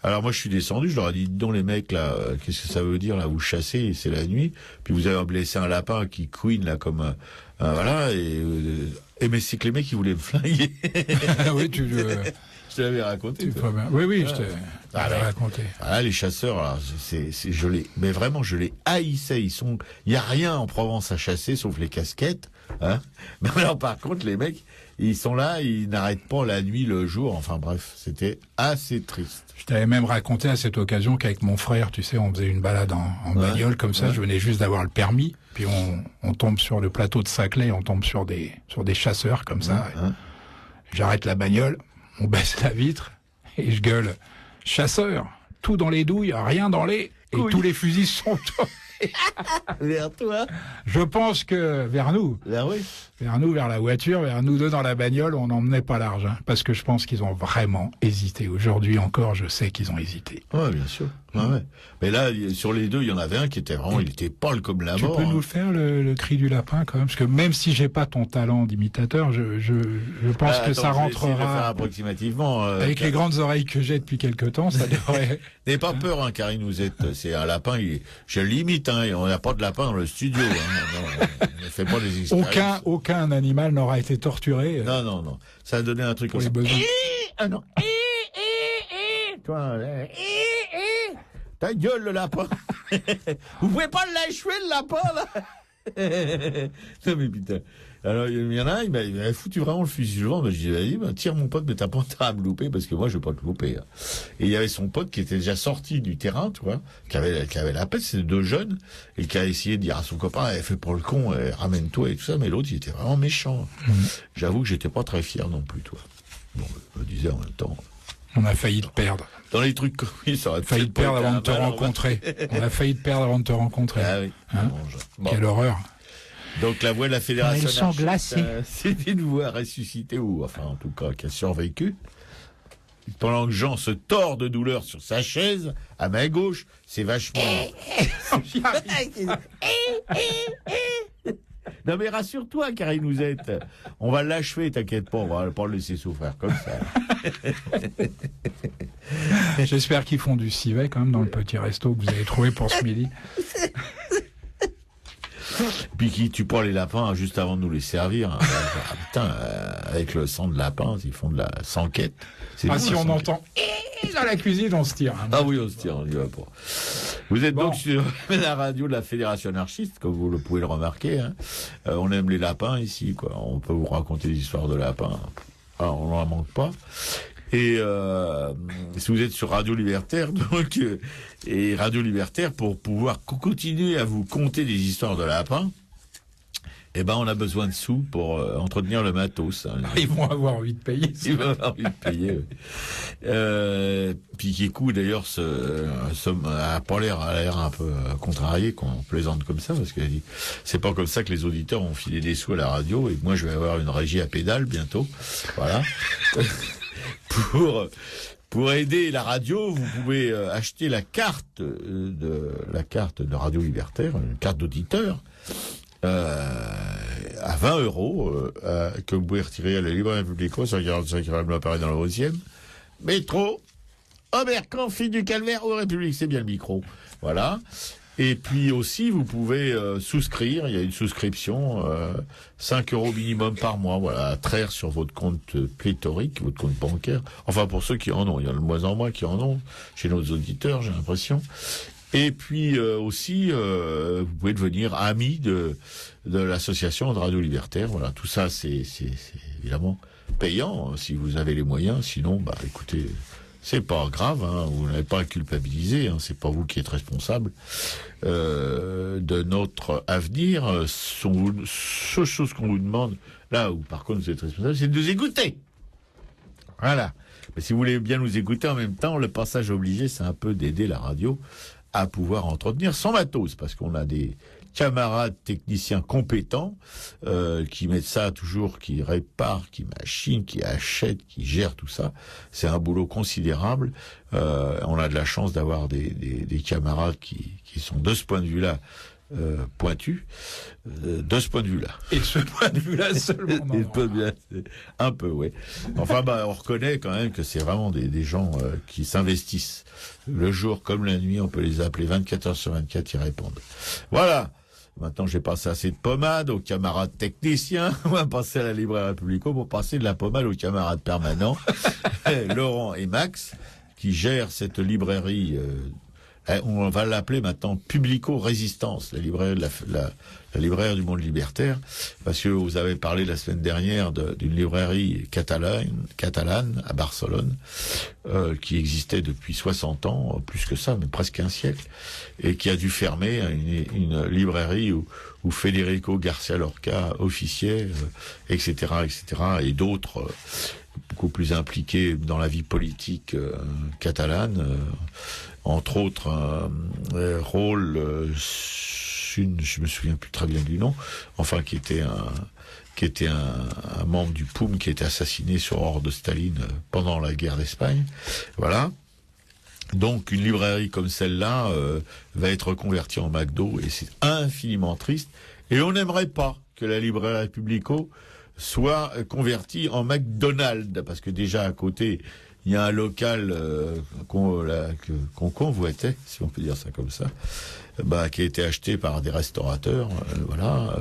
Alors moi je suis descendu, je leur ai dit donc les mecs là, qu'est-ce que ça veut dire là, vous chassez, c'est la nuit, puis vous avez blessé un lapin qui couine là comme voilà et mais c'est que les mecs ils voulaient me flinguer. Oui, je te l'avais raconté. Oui, je te l'avais raconté. Ah, les chasseurs, là, mais vraiment, je les haïssais. Il y a rien en Provence à chasser sauf les casquettes, hein. Mais alors, par contre, les mecs, ils sont là, ils n'arrêtent pas la nuit, le jour. Enfin bref, c'était assez triste. Je t'avais même raconté à cette occasion qu'avec mon frère, tu sais, on faisait une balade en bagnole comme ça. Je venais juste d'avoir le permis, puis on tombe sur le plateau de Saclay, on tombe sur des chasseurs comme ça. J'arrête la bagnole. On baisse la vitre et je gueule « Chasseur, tout dans les douilles, rien dans les... » Et tous les fusils sont tombés. Vers toi? Je pense que vers nous. Vers nous, vers la voiture, vers nous deux dans la bagnole, on n'emmenait pas large. Hein, parce que je pense qu'ils ont vraiment hésité. Aujourd'hui encore, je sais qu'ils ont hésité. Oui, bien sûr. Ouais. Mais là, sur les deux, il y en avait un qui était vraiment, il était pâle comme la mort. Tu peux nous faire le cri du lapin quand même? Parce que même si j'ai pas ton talent d'imitateur, je pense que ça rentrera. Je vais faire approximativement. Avec les grandes oreilles que j'ai depuis quelque temps, ça devrait. N'ayez pas peur, hein, Karine, vous êtes, c'est un lapin, je l'imite, hein, on n'a pas de lapin dans le studio, hein, on ne fait pas des expériences. Aucun animal n'aura été torturé. Non. Ça a donné un truc comme ça. Ah non. Toi, ta gueule, le lapin. Vous pouvez pas l'achever, le lapin, là. Non, mais putain. Alors, il y en a un, il m'a foutu vraiment le fusil devant. Je dis, vas-y, tire mon pote, mais t'as pas intérêt à me louper, parce que moi, je vais pas te louper. Hein. Et il y avait son pote qui était déjà sorti du terrain, tu vois, qui avait la peste, c'était deux jeunes, et qui a essayé de dire à son copain, fait pour le con, ramène-toi et tout ça, mais l'autre, il était vraiment méchant. J'avoue que j'étais pas très fier non plus, toi. Bon, je me disais en même temps... On a failli te perdre. Dans les trucs comme ça aurait failli te perdre avant de te rencontrer. On a failli te perdre avant de te rencontrer. Ah oui. Hein Quelle horreur. Donc la voix de la Fédération anarchiste, c'est une voix ressuscitée, ou enfin en tout cas qui a survécu. Pendant que Jean se tord de douleur sur sa chaise, à main gauche, c'est vachement... Non mais rassure-toi, car il nous aide. On va l'achever, t'inquiète pas, on va pas le laisser souffrir comme ça. J'espère qu'ils font du civet quand même dans le petit resto que vous avez trouvé pour ce midi. Puis tu prends les lapins juste avant de nous les servir. Hein. Putain, avec le sang de lapin, ils font de la sanquette. Si on entend dans la cuisine, on se tire. Hein. Ah oui, on se tire, on y va pas. Vous êtes donc sur la radio de la Fédération anarchiste, comme vous le pouvez le remarquer. Hein. On aime les lapins ici, quoi. On peut vous raconter des histoires de lapins. Alors, on n'en manque pas. Et si vous êtes sur Radio Libertaire, donc et Radio Libertaire, pour pouvoir continuer à vous conter des histoires de lapins, eh ben on a besoin de sous pour entretenir le matos. Hein. Ils vont avoir envie de payer. Ils vont avoir envie de payer. Oui. Puis Kikou d'ailleurs a pas l'air un peu contrarié qu'on plaisante comme ça, parce qu'il dit c'est pas comme ça que les auditeurs vont filer des sous à la radio, et moi je vais avoir une régie à pédale bientôt. Voilà. Pour aider la radio, vous pouvez acheter la carte de Radio Libertaire, une carte d'auditeur, à 20 € que vous pouvez retirer à la Librairie Publico sur 45 rue Paris dans le 11e. Métro, Oberkampf, Fille du Calvaire ou République, c'est bien le micro. Voilà. Et puis aussi, vous pouvez souscrire, il y a une souscription, 5 € minimum par mois, voilà, à traire sur votre compte pléthorique, votre compte bancaire. Enfin, pour ceux qui en ont, il y en a de moins en moins qui en ont, chez nos auditeurs, j'ai l'impression. Et puis aussi, vous pouvez devenir ami de l'association de Radio Libertaire. Voilà, tout ça, c'est évidemment payant, hein, si vous avez les moyens. Sinon, bah, écoutez... C'est pas grave, hein, vous n'avez pas à culpabiliser, hein, c'est pas vous qui êtes responsable de notre avenir. Seule chose qu'on vous demande, là où par contre vous êtes responsable, c'est de nous écouter. Voilà. Mais si vous voulez bien nous écouter en même temps, le passage obligé, c'est un peu d'aider la radio à pouvoir entretenir son matos, parce qu'on a des camarades techniciens compétents qui mettent ça toujours, qui réparent, qui machinent, qui achètent, qui gèrent tout ça. C'est un boulot considérable. On a de la chance d'avoir des camarades qui sont de ce point de vue-là pointus, de ce point de vue-là. Et ce point de vue-là seulement. Un peu, oui. Enfin, bah, on reconnaît quand même que c'est vraiment des gens qui s'investissent. Le jour comme la nuit, on peut les appeler 24 heures sur 24, ils répondent. Voilà. Maintenant, j'ai passé assez de pommade aux camarades techniciens. On va passer à la Librairie Publico pour passer de la pommade aux camarades permanents, Laurent et Max, qui gèrent cette librairie. On va l'appeler maintenant Publico Résistance, la librairie la librairie du monde libertaire, parce que vous avez parlé la semaine dernière d'une librairie catalane à Barcelone, qui existait depuis 60 ans, plus que ça, mais presque un siècle, et qui a dû fermer, une librairie où Federico García Lorca officiait, etc., et d'autres beaucoup plus impliqués dans la vie politique catalane, entre autres rôle je me souviens plus très bien du nom, enfin qui était un membre du POUM qui a été assassiné sur ordre de Staline pendant la guerre d'Espagne. Voilà. Donc une librairie comme celle-là va être convertie en McDo, et c'est infiniment triste. Et on n'aimerait pas que la librairie Publico soit convertie en McDonald's, parce que déjà à côté il y a un local qu'on convoitait, si on peut dire ça comme ça, qui a été acheté par des restaurateurs. Voilà.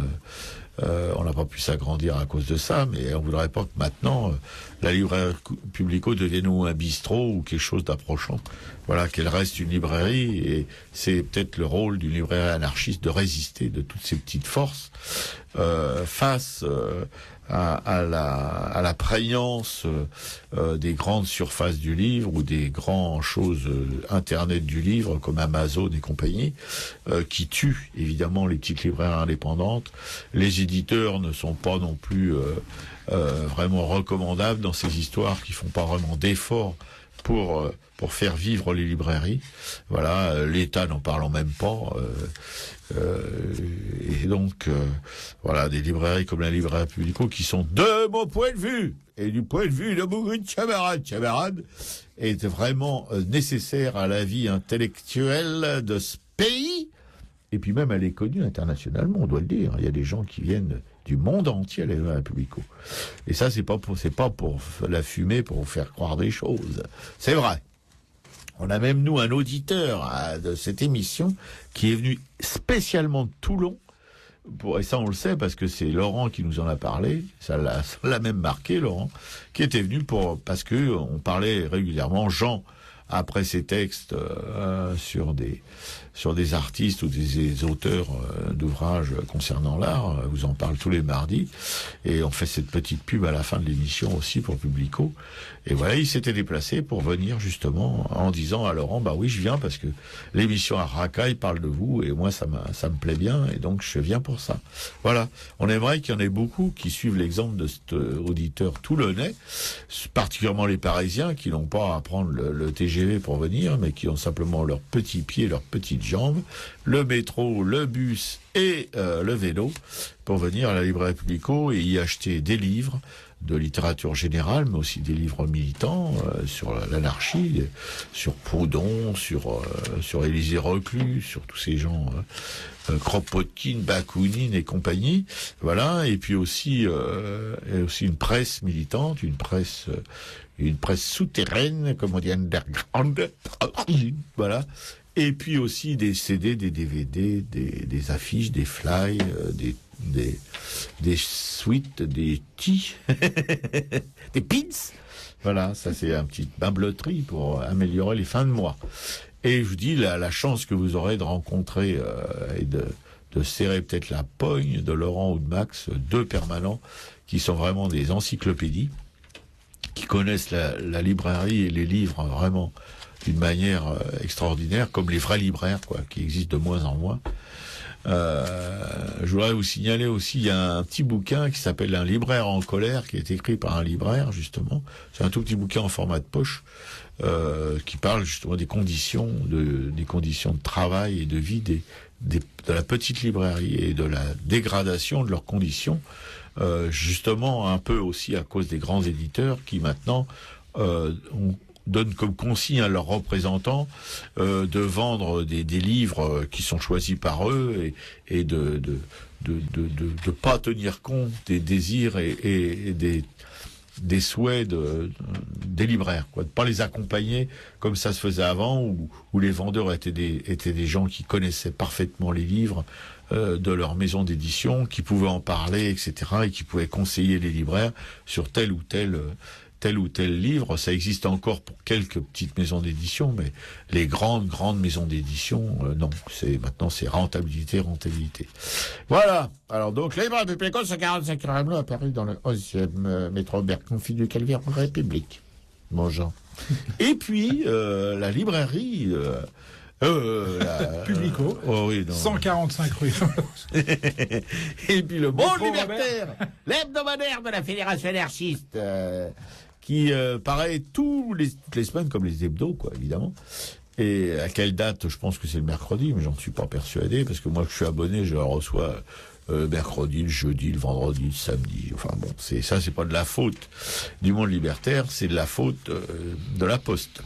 On n'a pas pu s'agrandir à cause de ça, mais on voudrait pas que maintenant la librairie Publico devienne un bistrot ou quelque chose d'approchant. Voilà, qu'elle reste une librairie, et c'est peut-être le rôle d'une librairie anarchiste de résister de toutes ces petites forces face à la prégnance des grandes surfaces du livre ou des grandes choses internet du livre comme Amazon et compagnie, qui tuent évidemment les petites libraires indépendantes. Les éditeurs ne sont pas non plus vraiment recommandables dans ces histoires, qui font pas vraiment d'efforts pour faire vivre les librairies. Voilà, l'État n'en parlant même pas. Et donc, voilà, des librairies comme la librairie Publico qui sont, de mon point de vue, et du point de vue de beaucoup de camarades, est vraiment nécessaire à la vie intellectuelle de ce pays. Et puis même, elle est connue internationalement, on doit le dire. Il y a des gens qui viennent du monde entier à la librairie Publico. Et ça, c'est pas pour la fumer, pour vous faire croire des choses. C'est vrai. On a même, nous, un auditeur de cette émission qui est venu spécialement de Toulon, et ça on le sait parce que c'est Laurent qui nous en a parlé, ça l'a même marqué, Laurent, qui était venu parce que on parlait régulièrement, Jean, après ses textes sur des artistes ou des auteurs d'ouvrages concernant l'art, vous en parle tous les mardis, et on fait cette petite pub à la fin de l'émission aussi pour Publico. Et voilà, il s'était déplacé pour venir justement en disant à Laurent, bah oui, je viens parce que l'émission à Racaille parle de vous et moi ça me plaît bien et donc je viens pour ça. Voilà, on aimerait qu'il y en ait beaucoup qui suivent l'exemple de cet auditeur toulonnais, particulièrement les Parisiens qui n'ont pas à prendre le TGV pour venir, mais qui ont simplement leurs petits pieds, leurs petites jambes, le métro, le bus et le vélo pour venir à la librairie Publico et y acheter des livres de littérature générale, mais aussi des livres militants sur l'anarchie, sur Proudhon, sur Élisée Reclus, sur tous ces gens, Kropotkin, Bakounine et compagnie. Voilà, et puis aussi une presse militante, une presse souterraine, comme on dit, underground. Voilà. Et puis aussi des CD, des DVD, des affiches, des flyers, des suites, des tis, des pins. Voilà, ça c'est un petit bain-bleuterie pour améliorer les fins de mois. Et je vous dis, la chance que vous aurez de rencontrer et de serrer peut-être la pogne de Laurent ou de Max, deux permanents qui sont vraiment des encyclopédies, qui connaissent la librairie et les livres vraiment d'une manière extraordinaire, comme les vrais libraires, quoi, qui existent de moins en moins. Je voudrais vous signaler aussi, il y a un petit bouquin qui s'appelle Un libraire en colère, qui est écrit par un libraire, justement. C'est un tout petit bouquin en format de poche, qui parle justement des conditions de travail et de vie de la petite librairie et de la dégradation de leurs conditions, justement un peu aussi à cause des grands éditeurs qui maintenant donnent comme consigne à leurs représentants de vendre des livres qui sont choisis par eux et de pas tenir compte des désirs et des souhaits des libraires, quoi, de pas les accompagner comme ça se faisait avant, où les vendeurs étaient des gens qui connaissaient parfaitement les livres de leur maison d'édition, qui pouvaient en parler, etc., et qui pouvaient conseiller les libraires sur tel ou tel livre. Ça existe encore pour quelques petites maisons d'édition, mais les grandes maisons d'édition, non. Maintenant, c'est rentabilité. Voilà. Alors donc, les librairies Publico, 145 rue Ramelot, apparu dans le 11e métro Berconfie du Calvaire en République. Bon, Jean. Et puis, la librairie... Publico, oui, 145 rue. Et puis le Monde Libertaire, l'hebdomadaire de la Fédération anarchiste, qui paraît toutes les semaines comme les hebdos, quoi, évidemment. Et à quelle date? Je pense que c'est le mercredi, mais j'en suis pas persuadé, parce que moi, que je suis abonné, je le reçois mercredi, le jeudi, le vendredi, le samedi. Enfin bon, c'est pas de la faute du Monde Libertaire, c'est de la faute de la Poste.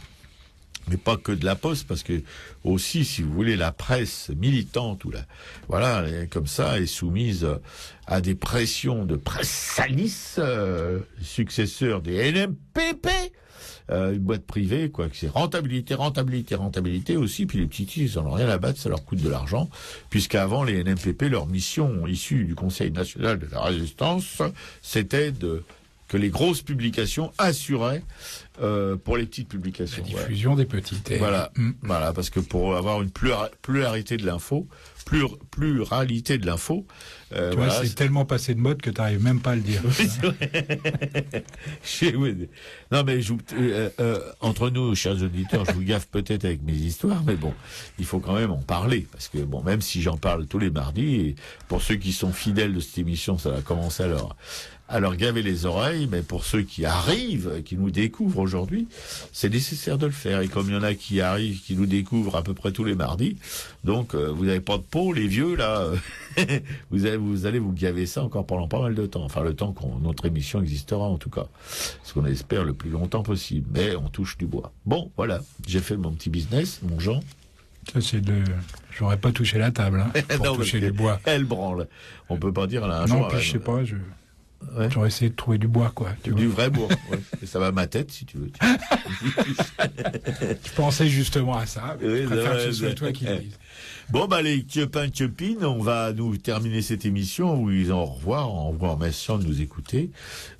Mais pas que de la Poste, parce que aussi, si vous voulez, la presse militante voilà, comme ça, est soumise à des pressions de presse salisse, successeurs des NMPP, une boîte privée, quoi, qui c'est rentabilité aussi, puis les petits ils en ont rien à battre, ça leur coûte de l'argent, puisqu'avant les NMPP, leur mission issue du Conseil national de la résistance, c'était que les grosses publications assuraient pour les petites publications. La diffusion des petites. Voilà, voilà, parce que pour avoir une pluralité de l'info, pluralité de l'info. Tu vois, c'est tellement passé de mode que tu n'arrives même pas à le dire. Non, mais entre nous, chers auditeurs, je vous gaffe peut-être avec mes histoires, mais bon, il faut quand même en parler, parce que bon, même si j'en parle tous les mardis, et pour ceux qui sont fidèles de cette émission, ça va commencer à leur gaver les oreilles, mais pour ceux qui arrivent, qui nous découvrent aujourd'hui, c'est nécessaire de le faire. Et comme il y en a qui arrivent, qui nous découvrent à peu près tous les mardis, donc vous n'avez pas de peau, les vieux, là, vous allez vous gaver ça encore pendant pas mal de temps. Enfin, le temps notre émission existera, en tout cas. Ce qu'on espère le plus longtemps possible. Mais on touche du bois. Bon, voilà, j'ai fait mon petit business, mon Jean. Ça, j'aurais pas touché la table, hein, pour non, toucher du bois. Elle branle. On peut pas dire là un non, jour. Puis, je sais pas, j'aurais essayé de trouver du bois, quoi. Du vrai bois. Ouais. Et ça va à ma tête, si tu veux. Je pensais justement à ça. Mais je préfère que ce soit toi qui le dise. Bon, les copains, copines, on va nous terminer cette émission. On vous dit au revoir, en vous remerciant de nous écouter.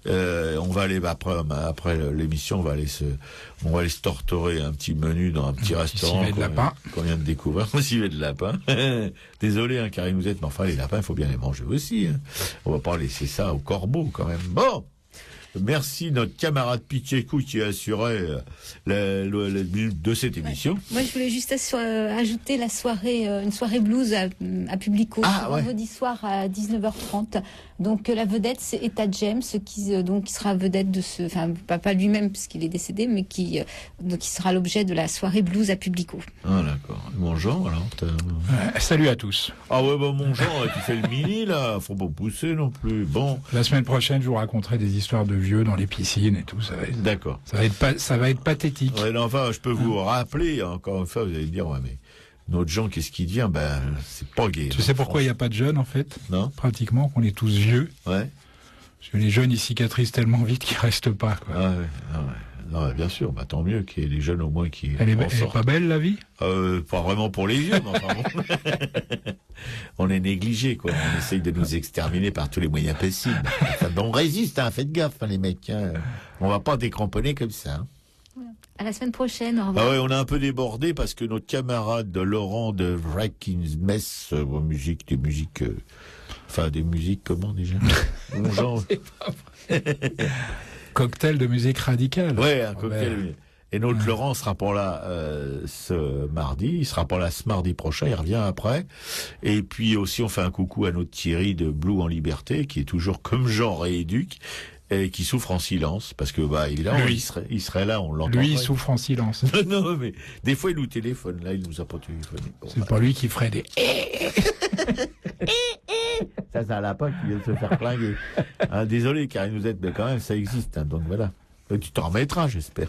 On va aller, après l'émission, on va aller se torturer un petit menu dans un petit restaurant. Qu'on vient de découvrir. Un civet de lapin. Désolé, hein, Karine, vous êtes, mais enfin, les lapins, il faut bien les manger aussi, hein. On va pas laisser ça au corbeau, quand même. Bon! Merci notre camarade Pichekou qui a assuré le but de cette émission. Ouais. Moi, je voulais juste ajouter une soirée blues à Publico, vendredi soir à 19h30. Donc la vedette, c'est Etta James, qui sera vedette de pas lui-même puisqu'il est décédé, mais qui sera l'objet de la soirée blues à Publico. Ah d'accord. Mon Jean, alors. Salut à tous. Ah ouais, mon Jean, tu fais le mini là, faut pas pousser non plus. Bon. La semaine prochaine, je vous raconterai des histoires de vieux dans les piscines et tout. D'accord. Ça va être pathétique. Ouais, non, enfin, je peux vous rappeler encore une fois, vous allez me dire, ouais, mais notre Jean, qu'est-ce qu'il devient? C'est pas gai. Tu sais pourquoi il n'y a pas de jeunes, en fait? Non. Pratiquement, qu'on est tous vieux. Ouais. Parce que les jeunes, ils cicatrisent tellement vite qu'ils restent pas, quoi. Ah ouais. Non, bien sûr, tant mieux qu'il y ait les jeunes au moins qui. Elle est pas belle, la vie? Pas vraiment pour les vieux, mais enfin bon. On est négligé, quoi. On essaye de nous exterminer par tous les moyens possibles. Enfin, on résiste, hein. Faites gaffe, hein, les mecs. Hein. On va pas décramponner comme ça. Hein. À la semaine prochaine, au revoir. Ah ouais, on a un peu débordé parce que notre camarade Laurent de Wreckins-Mess, des musiques, comment déjà? Mon Jean. C'est pas vrai. Cocktail de musique radicale. Ouais, un cocktail. Et notre Laurent sera pas là ce mardi. Il sera pas là ce mardi prochain. Il revient après. Et puis aussi, on fait un coucou à notre Thierry de Blue en Liberté, qui est toujours comme Jean rééduque et qui souffre en silence parce que évidemment il serait là, on l'entend. Lui il souffre en silence. Non, mais des fois il nous téléphone. Là, il nous a pas téléphoné. Bon, c'est pas lui qui ferait des. Ça, c'est un lapin qui vient de se faire plinguer. Désolé, car il nous aide, mais quand même, ça existe. Hein, donc voilà. Tu t'en remettras, j'espère.